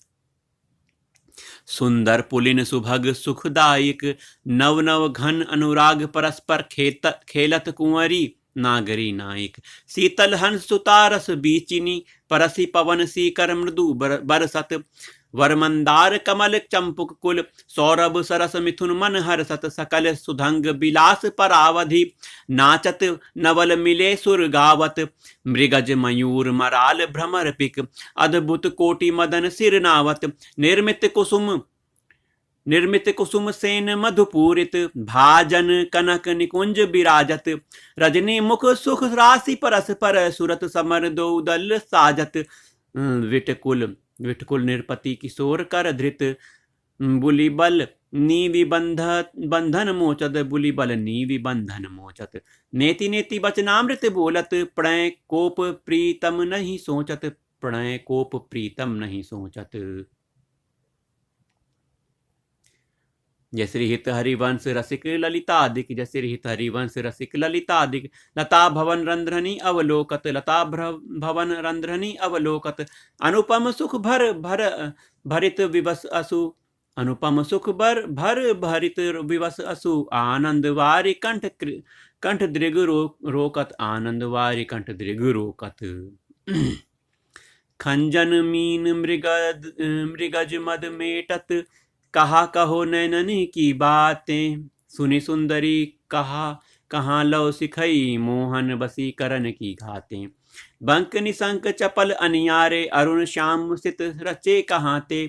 सुंदर पुलिन सुभग सुखदायक, नव नव घन अनुराग परस्पर खेलत कुंवरी नागरी नायक। शीतल हंस सुतारस बीचिनी, परसी पवन सीकर मृदु बरसत। वरमंदार कमल चंपुक कुल, सौरभ सरस मिथुन मन हरसत। सकल सुधंग बिलास परावधि, नाचत नवल मिले सुर गावत। मृगज मयूर मराल भ्रमर पिक, अद्भुत कोटि मदन सिर नावत। निर्मित कुसुम सेन मधुपूरित, भाजन कनक निकुंज विराजत। रजनी मुख सुख राशि परस पर, सुरत समर दो दल साजत। विटकुल निरपति किशोर कर धृत, बुलिबल नीवि बंधन मोचत। बुलिबल नीवि बंधन मोचत। नेति नेति वचनामृत बोलत, प्रणय कोप प्रीतम नहीं सोचत। प्रणय कोप प्रीतम नहीं सोचत। जय श्री हित हरिवंश रसिक ललितादिक, जय श्री हित हरिवंश रसिक ललितादिक। लता भवन रंध्रनी अवलोकत, लता भवन रंध्रनी अवलोकत। अनुपम सुख भरित विवश असु, अनुपम सुख भरित विवश असु। आनंद वारी कंठ दृग रोकत, आनंद वारी कंठ दृग रोकत। खंजन मीन मृगज मद मेटत, कहा कहो नैनन की बातें। सुनी सुंदरी कहाँ लव सिखई, मोहन बसीकरण की घातें। बंक निशंक चपल अनियारे, अरुण श्याम सित रचे कहाँ ते।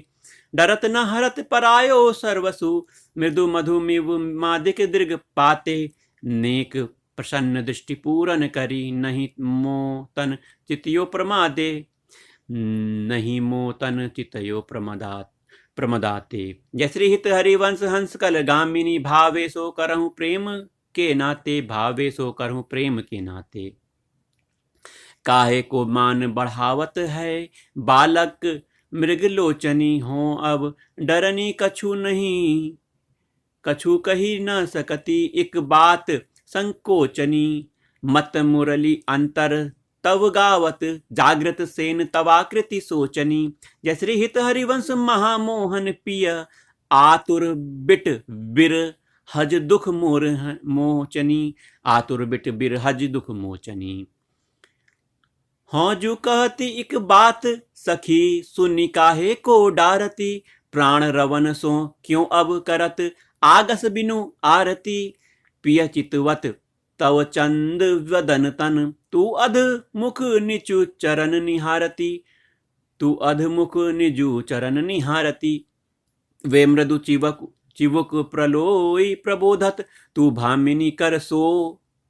डरत न हरत परायो सर्वसु, मृदु मधु मिव मादिक दृग पाते। नेक प्रसन्न दृष्टि पूरन करी, नहीं मोतन चितयो प्रमादे। नहीं मोतन चितयो प्रमदाते। जय श्री हित हरिवंश हंस कल गामिनी, भावे सो करहूं प्रेम के नाते। भावे सो करहूं प्रेम के नाते। काहे को मान बढ़ावत है, बालक मृगलोचनी हो अब। डरनी कछु नहीं, कछु कही न सकती, एक बात संकोचनी। मत मुरली अंतर तव गावत, जागृत सेन तवाकृति सोचनी। जय श्री हित हरिवंश महामोहन पिय, आतुर बिट बिर हज दुख मोचनी। आतुर बिट बिर हज दुख मोचनी। हाँ जो कहती एक बात सखी, सुनी काहे को डारती। प्राण रवन सो क्यों अब करत, आगस बिनु आरती। पिय चितवत तव चंद वदन तन, तू अध मुख निचु चरण निहारती। तू अध मुख निजु चरण निहारती। वे मृदु चिवुक प्रलोई प्रबोधत, तू भामिनी कर सो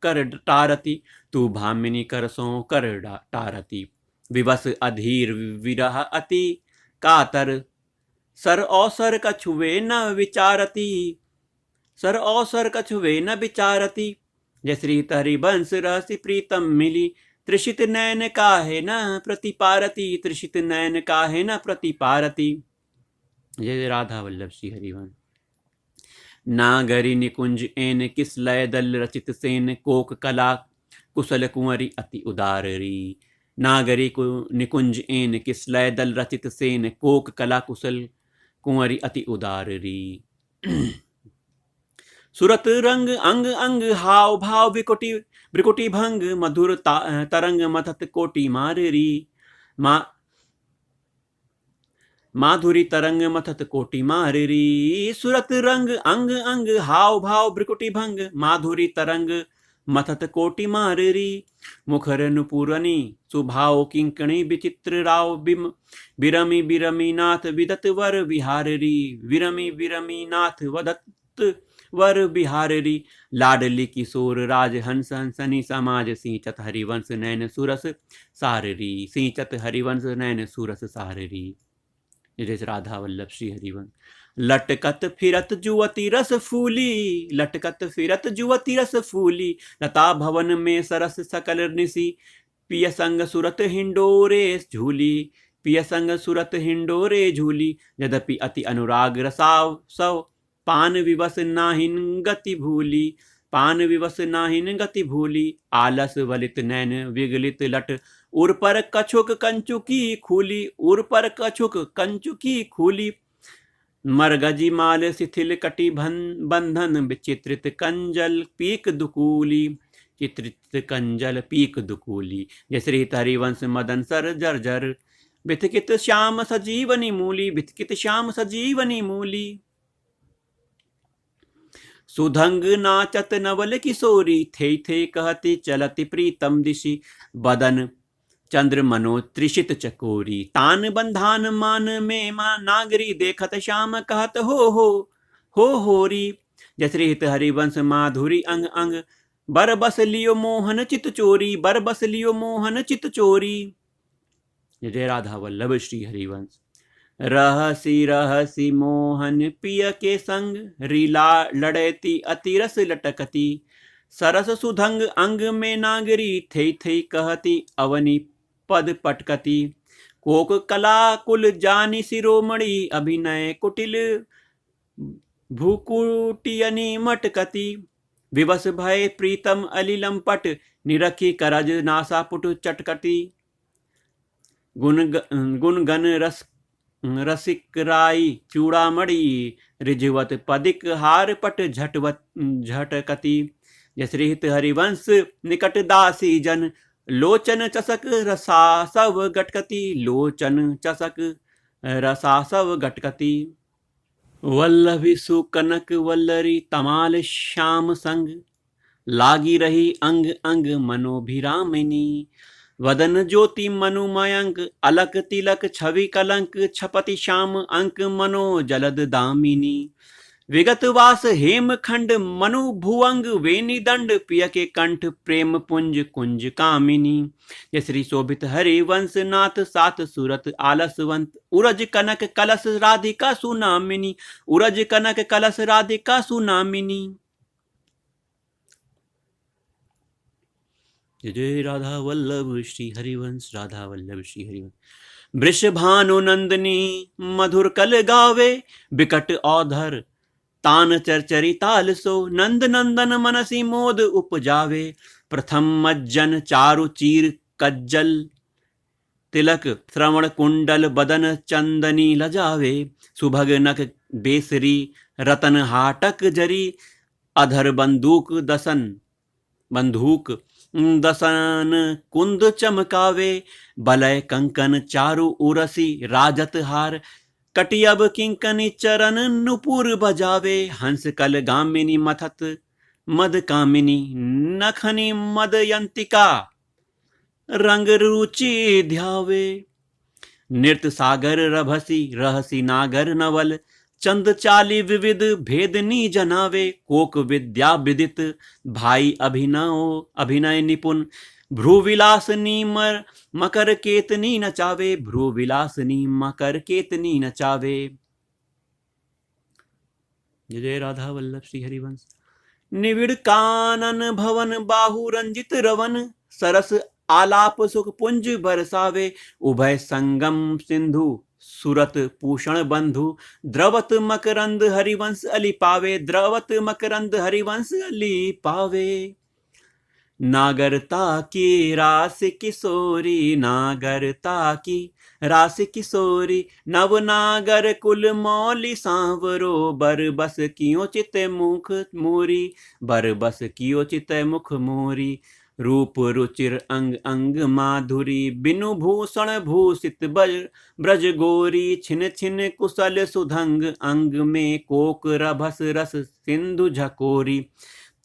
कर टारती। तू भामिनी कर सो कर टारती। विवश अधीर विरह अति कातर, सर अवसर कछुवे न विचारती। सर अवसर कछुवे न विचारती। जय श्री हरिवंश रहसि प्रीतम मिली, त्रिषित नयन काहे न प्रतिपारती। त्रिषित नयन काहे न प्रतिपारती। जय राधा वल्लभ श्री हरिवंश। नागरी निकुंज एन किस लय दल रचित सेन, कोक कला कुशल कुंवरी अति उदाररी। नागरी को निकुंज एन किस लय दल रचित सेन, कोक कला कुशल कुंवरी अति उदाररी। सुरत रंग अंग अंग हाव भाव विकुटी भंग, मधुर तरंग मथत कोटि माररी। माधुरी तरंग मथत कोटि माररी, सुरत रंग अंग अंग हाव भाव भ्रिकुटी भंग। माधुरी तरंग मथत कोटि माररी, मुखर नुपुरनी सुभाव किंकणी विचित्र राव। बिरमी बिरमी नाथ विदत वर विहाररी, विरमी बिरमी नाथ वदत वर बिहाररी। लाडली किशोर राज हंस हंसनी समाज, सिंचत हरिवंश नैन सुरस साररी, सिंचत हरिवंश नैन सुरस साररी। जय राधा वल्लभ श्री हरिवंश। लटकत फिरत जुवती रस फूली, लटकत फिरत जुवती रस फूली। लता भवन में सरस सकल निसी, पिय संग सुरत हिंडोरे झूली, पिय संग सुरत हिंडोरे झूली। यद्यपि अति अनुराग रसाव सव, पान विवश नाहिन गति भूली, पान विवश नाहिन गति भूली। आलस वलित नैन विगलित लट, उर पर कछुक कंचुकी खूली, उर पर कछुक कंचुकी खूली। मरगजी माल शिथिल कटि बंधन, विचित्रित कंजल पीक दुकूली, चित्रित कंजल पीक दुकूली। जय श्री हरिवंश मदन सर जर्जर, बिथकित श्याम सजीवनी मूली, बिथकित श्याम सजीवनी मूली। सुधंग नाचत नवल किशोरी, थे थे कहती चलती प्रीतम दिशि। बदन चंद्र मनो त्रिषित चकोरी, तान बंधान मान में मां नागरी। देखत श्याम कहत हो होरी। जय श्री हित हरिवंश माधुरी अंग अंग, बर बस लियो मोहन चित चोरी, बर बस लियो मोहन चित चोरी। जय राधा वल्लभ श्री हरिवंश। रहसी रहसी मोहन पिय के संग, रीला लड़ती अतिरस लटकती। सरस सुधंग अंग में नागरी, थे थे कहती अवनी पद पटकती। कोक कला कुल जानी शिरोमणि, अभिनय कुटिल भूकुटियनी मटकती। विवश भय प्रीतम अलिलम पट, निरखी करज नासापुट चटकटी। गुण गन रसिक राई चूड़ामणि, रिझवत पदिक हार पट झटकती। जय श्री हित हरिवंश निकट दासी जन, लोचन चसक रसा सब गटकती, लोचन चसक रसा सब गटकती। वल्लभी सुकनक वल्लरी तमाल श्याम संग, लागी रही अंग अंग मनोभिरामिनी। वदन ज्योति मनु मयंक, अलक तिलक छवि कलंक। छपति श्याम अंक मनो जलद दामिनी। विगत वास हेम खंड मनु भुवंग, वेणी दंड पिय के कंठ प्रेम पुंज कुंज कामिनी। ये श्री शोभित हरिवंश नाथ सात सूरत आलसवंत, उरज कनक कलश राधिका सुनामिनी, उरज कनक कलश राधिका सुनामिनी। जय राधा वल्लभ श्री हरिवंश, राधा वल्लभ श्री हरिवंश। वृषभानु नंदनी मधुर कल गावे, बिकट औधर तान चरचरी ताल सो। नंद नंदन मनसी मोद उपजावे, प्रथम मज्जन चारु चीर कज्जल। तिलक श्रवण कुंडल बदन चंदनी लजावे, सुभग नक बेसरी रतन हाटक जरी। अधर बंदूक दसन कुंद चमकावे, बलय कंकन चारु उरसी राजत हार। कटियब किंकनी चरण नुपुर बजावे, हंस कल गामिनी मथत मद कामिनी। नखनी मदयंतिका रंग रुचि ध्यावे, नृत्य सागर रहसी नागर नवल। चंद चाली विविध भेदनी जनावे, कोक विद्या विदित भाई अभिनय निपुण। भ्रूविलासनी मकर केतनी नचावे, भ्रूविलासनी मकर केतनी नचावे। जय राधा वल्लभ श्री हरिवंश। निविड़ कानन भवन बाहु रंजित रवन, सरस आलाप सुख पुंज बरसावे। उभय संगम सिंधु सुरत पूषण बंधु, द्रवत मकरंद हरिवंश अली पावे, द्रवत मकरंद हरिवंश अली पावे। नागरता की रास किशोरी, नागरता की रास किशोरी। नव नागर कुल मौली सांवरो, बर बस कियो चित मुख मोरी, बर बस कियो चित मुख मोरी। रूप रुचिर अंग अंग माधुरी, बिनु भूषण भूषित ब्रज गोरी। छिन छिन कुशल सुधंग, अंग में कोक रभस रस सिंधु झकोरी।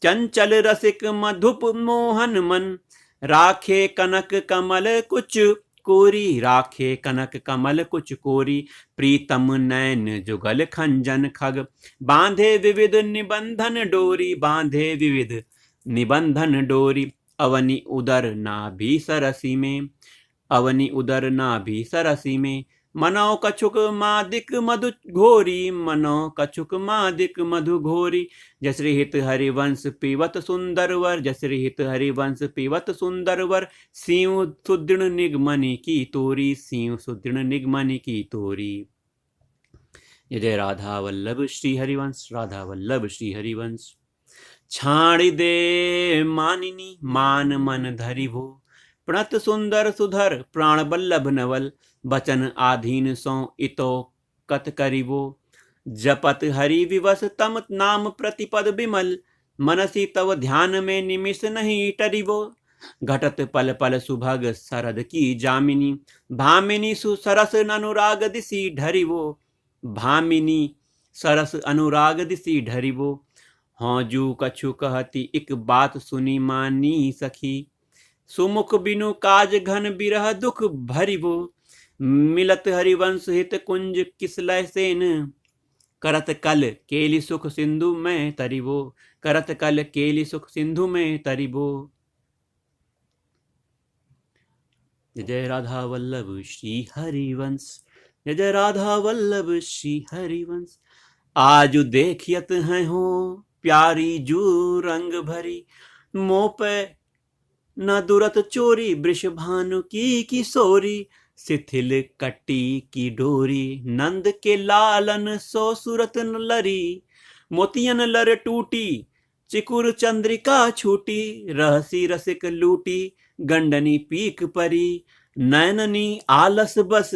चंचल रसिक मधुप मोहन मन, राखे कनक कमल कुच कोरी। राखे कनक कमल कुच कोरी, प्रीतम नैन जुगल खंजन खग। बांधे विविध निबंधन डोरी, बांधे विविध निबंधन डोरी। अवनि उदर नाभि सरसी में, अवनि उदर नाभि सरसी में। मनो कछुक मादिक मधु घोरी, मनो कछुक मादिक मधु घोरी। जसरी हित हरिवंश पीवत सुंदर वर, जसरी हित हरिवंश पीवत सुंदर वर। सिंह सुदृढ़ निगमनि की तोरी, सिंह सुदृढ़ निगमनि की तोरी। जय जय राधा वल्लभ श्री हरिवंश, राधा वल्लभ श्री हरिवंश। छाड़ी दे मानिनी मान मन धरि भो, प्रणत सुंदर सुधर प्राण बल्लभ नवल। बचन आधीन सो इतो कत करिबो, जपत हरि विवस तम नाम प्रतिपद बिमल। मनसी तव ध्यान में निमिष नहीं टरिबो, घटत पल पल सुभग सरद की जामिनी। भामिनी सुसरस अनुराग दिसी ढरिबो, भामिनी सरस अनुराग दिसी ढरिबो। हाँ जू कछु कहती एक बात सुनी मानी सखी, सुमुख बिनु काज घन बिरह दुख भरिबो। मिलत हरिवंश हित कुंज किसलय सेन, करत कल केलि सुख सिंधु में तरिबो। करत कल केलि सुख सिंधु में तरिबो। जय जय राधा वल्लभ श्री हरिवंश, जय जय राधा वल्लभ श्री हरिवंश। आज देखियत हैं हो प्यारी जू रंग भरी, मोह पे न दुरत चोरी। वृषभानु की किशोरी, शिथिल कट्टी की डोरी। नंद के लालन सो सूरत न लरी, मोतियन लर टूटी चिकुर चंद्रिका छूटी। रहसी रसिक लूटी गंडनी पीक परी, नैननी आलस बस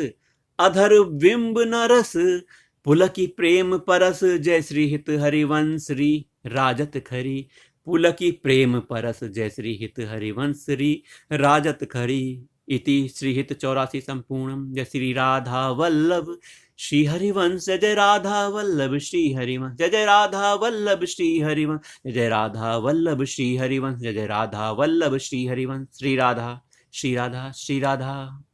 अधर बिंब न रस। पुलकी प्रेम परस जय श्री हित हरिवंश री राजत खरी। पुलकी प्रेम परस जय श्री हित हरिवंश री राजत खरी। इति श्री हित 84 संपूर्णम। जय श्री राधा वल्लभ श्री हरिवंश, जय जय राधा वल्लभ श्री हरिवंश, जय जय राधा वल्लभ श्री हरिवंश, जय जय राधा वल्लभ श्री हरिवंश, जय जय राधा वल्लभ श्री हरिवंश। श्री राधा श्री राधा श्री राधा।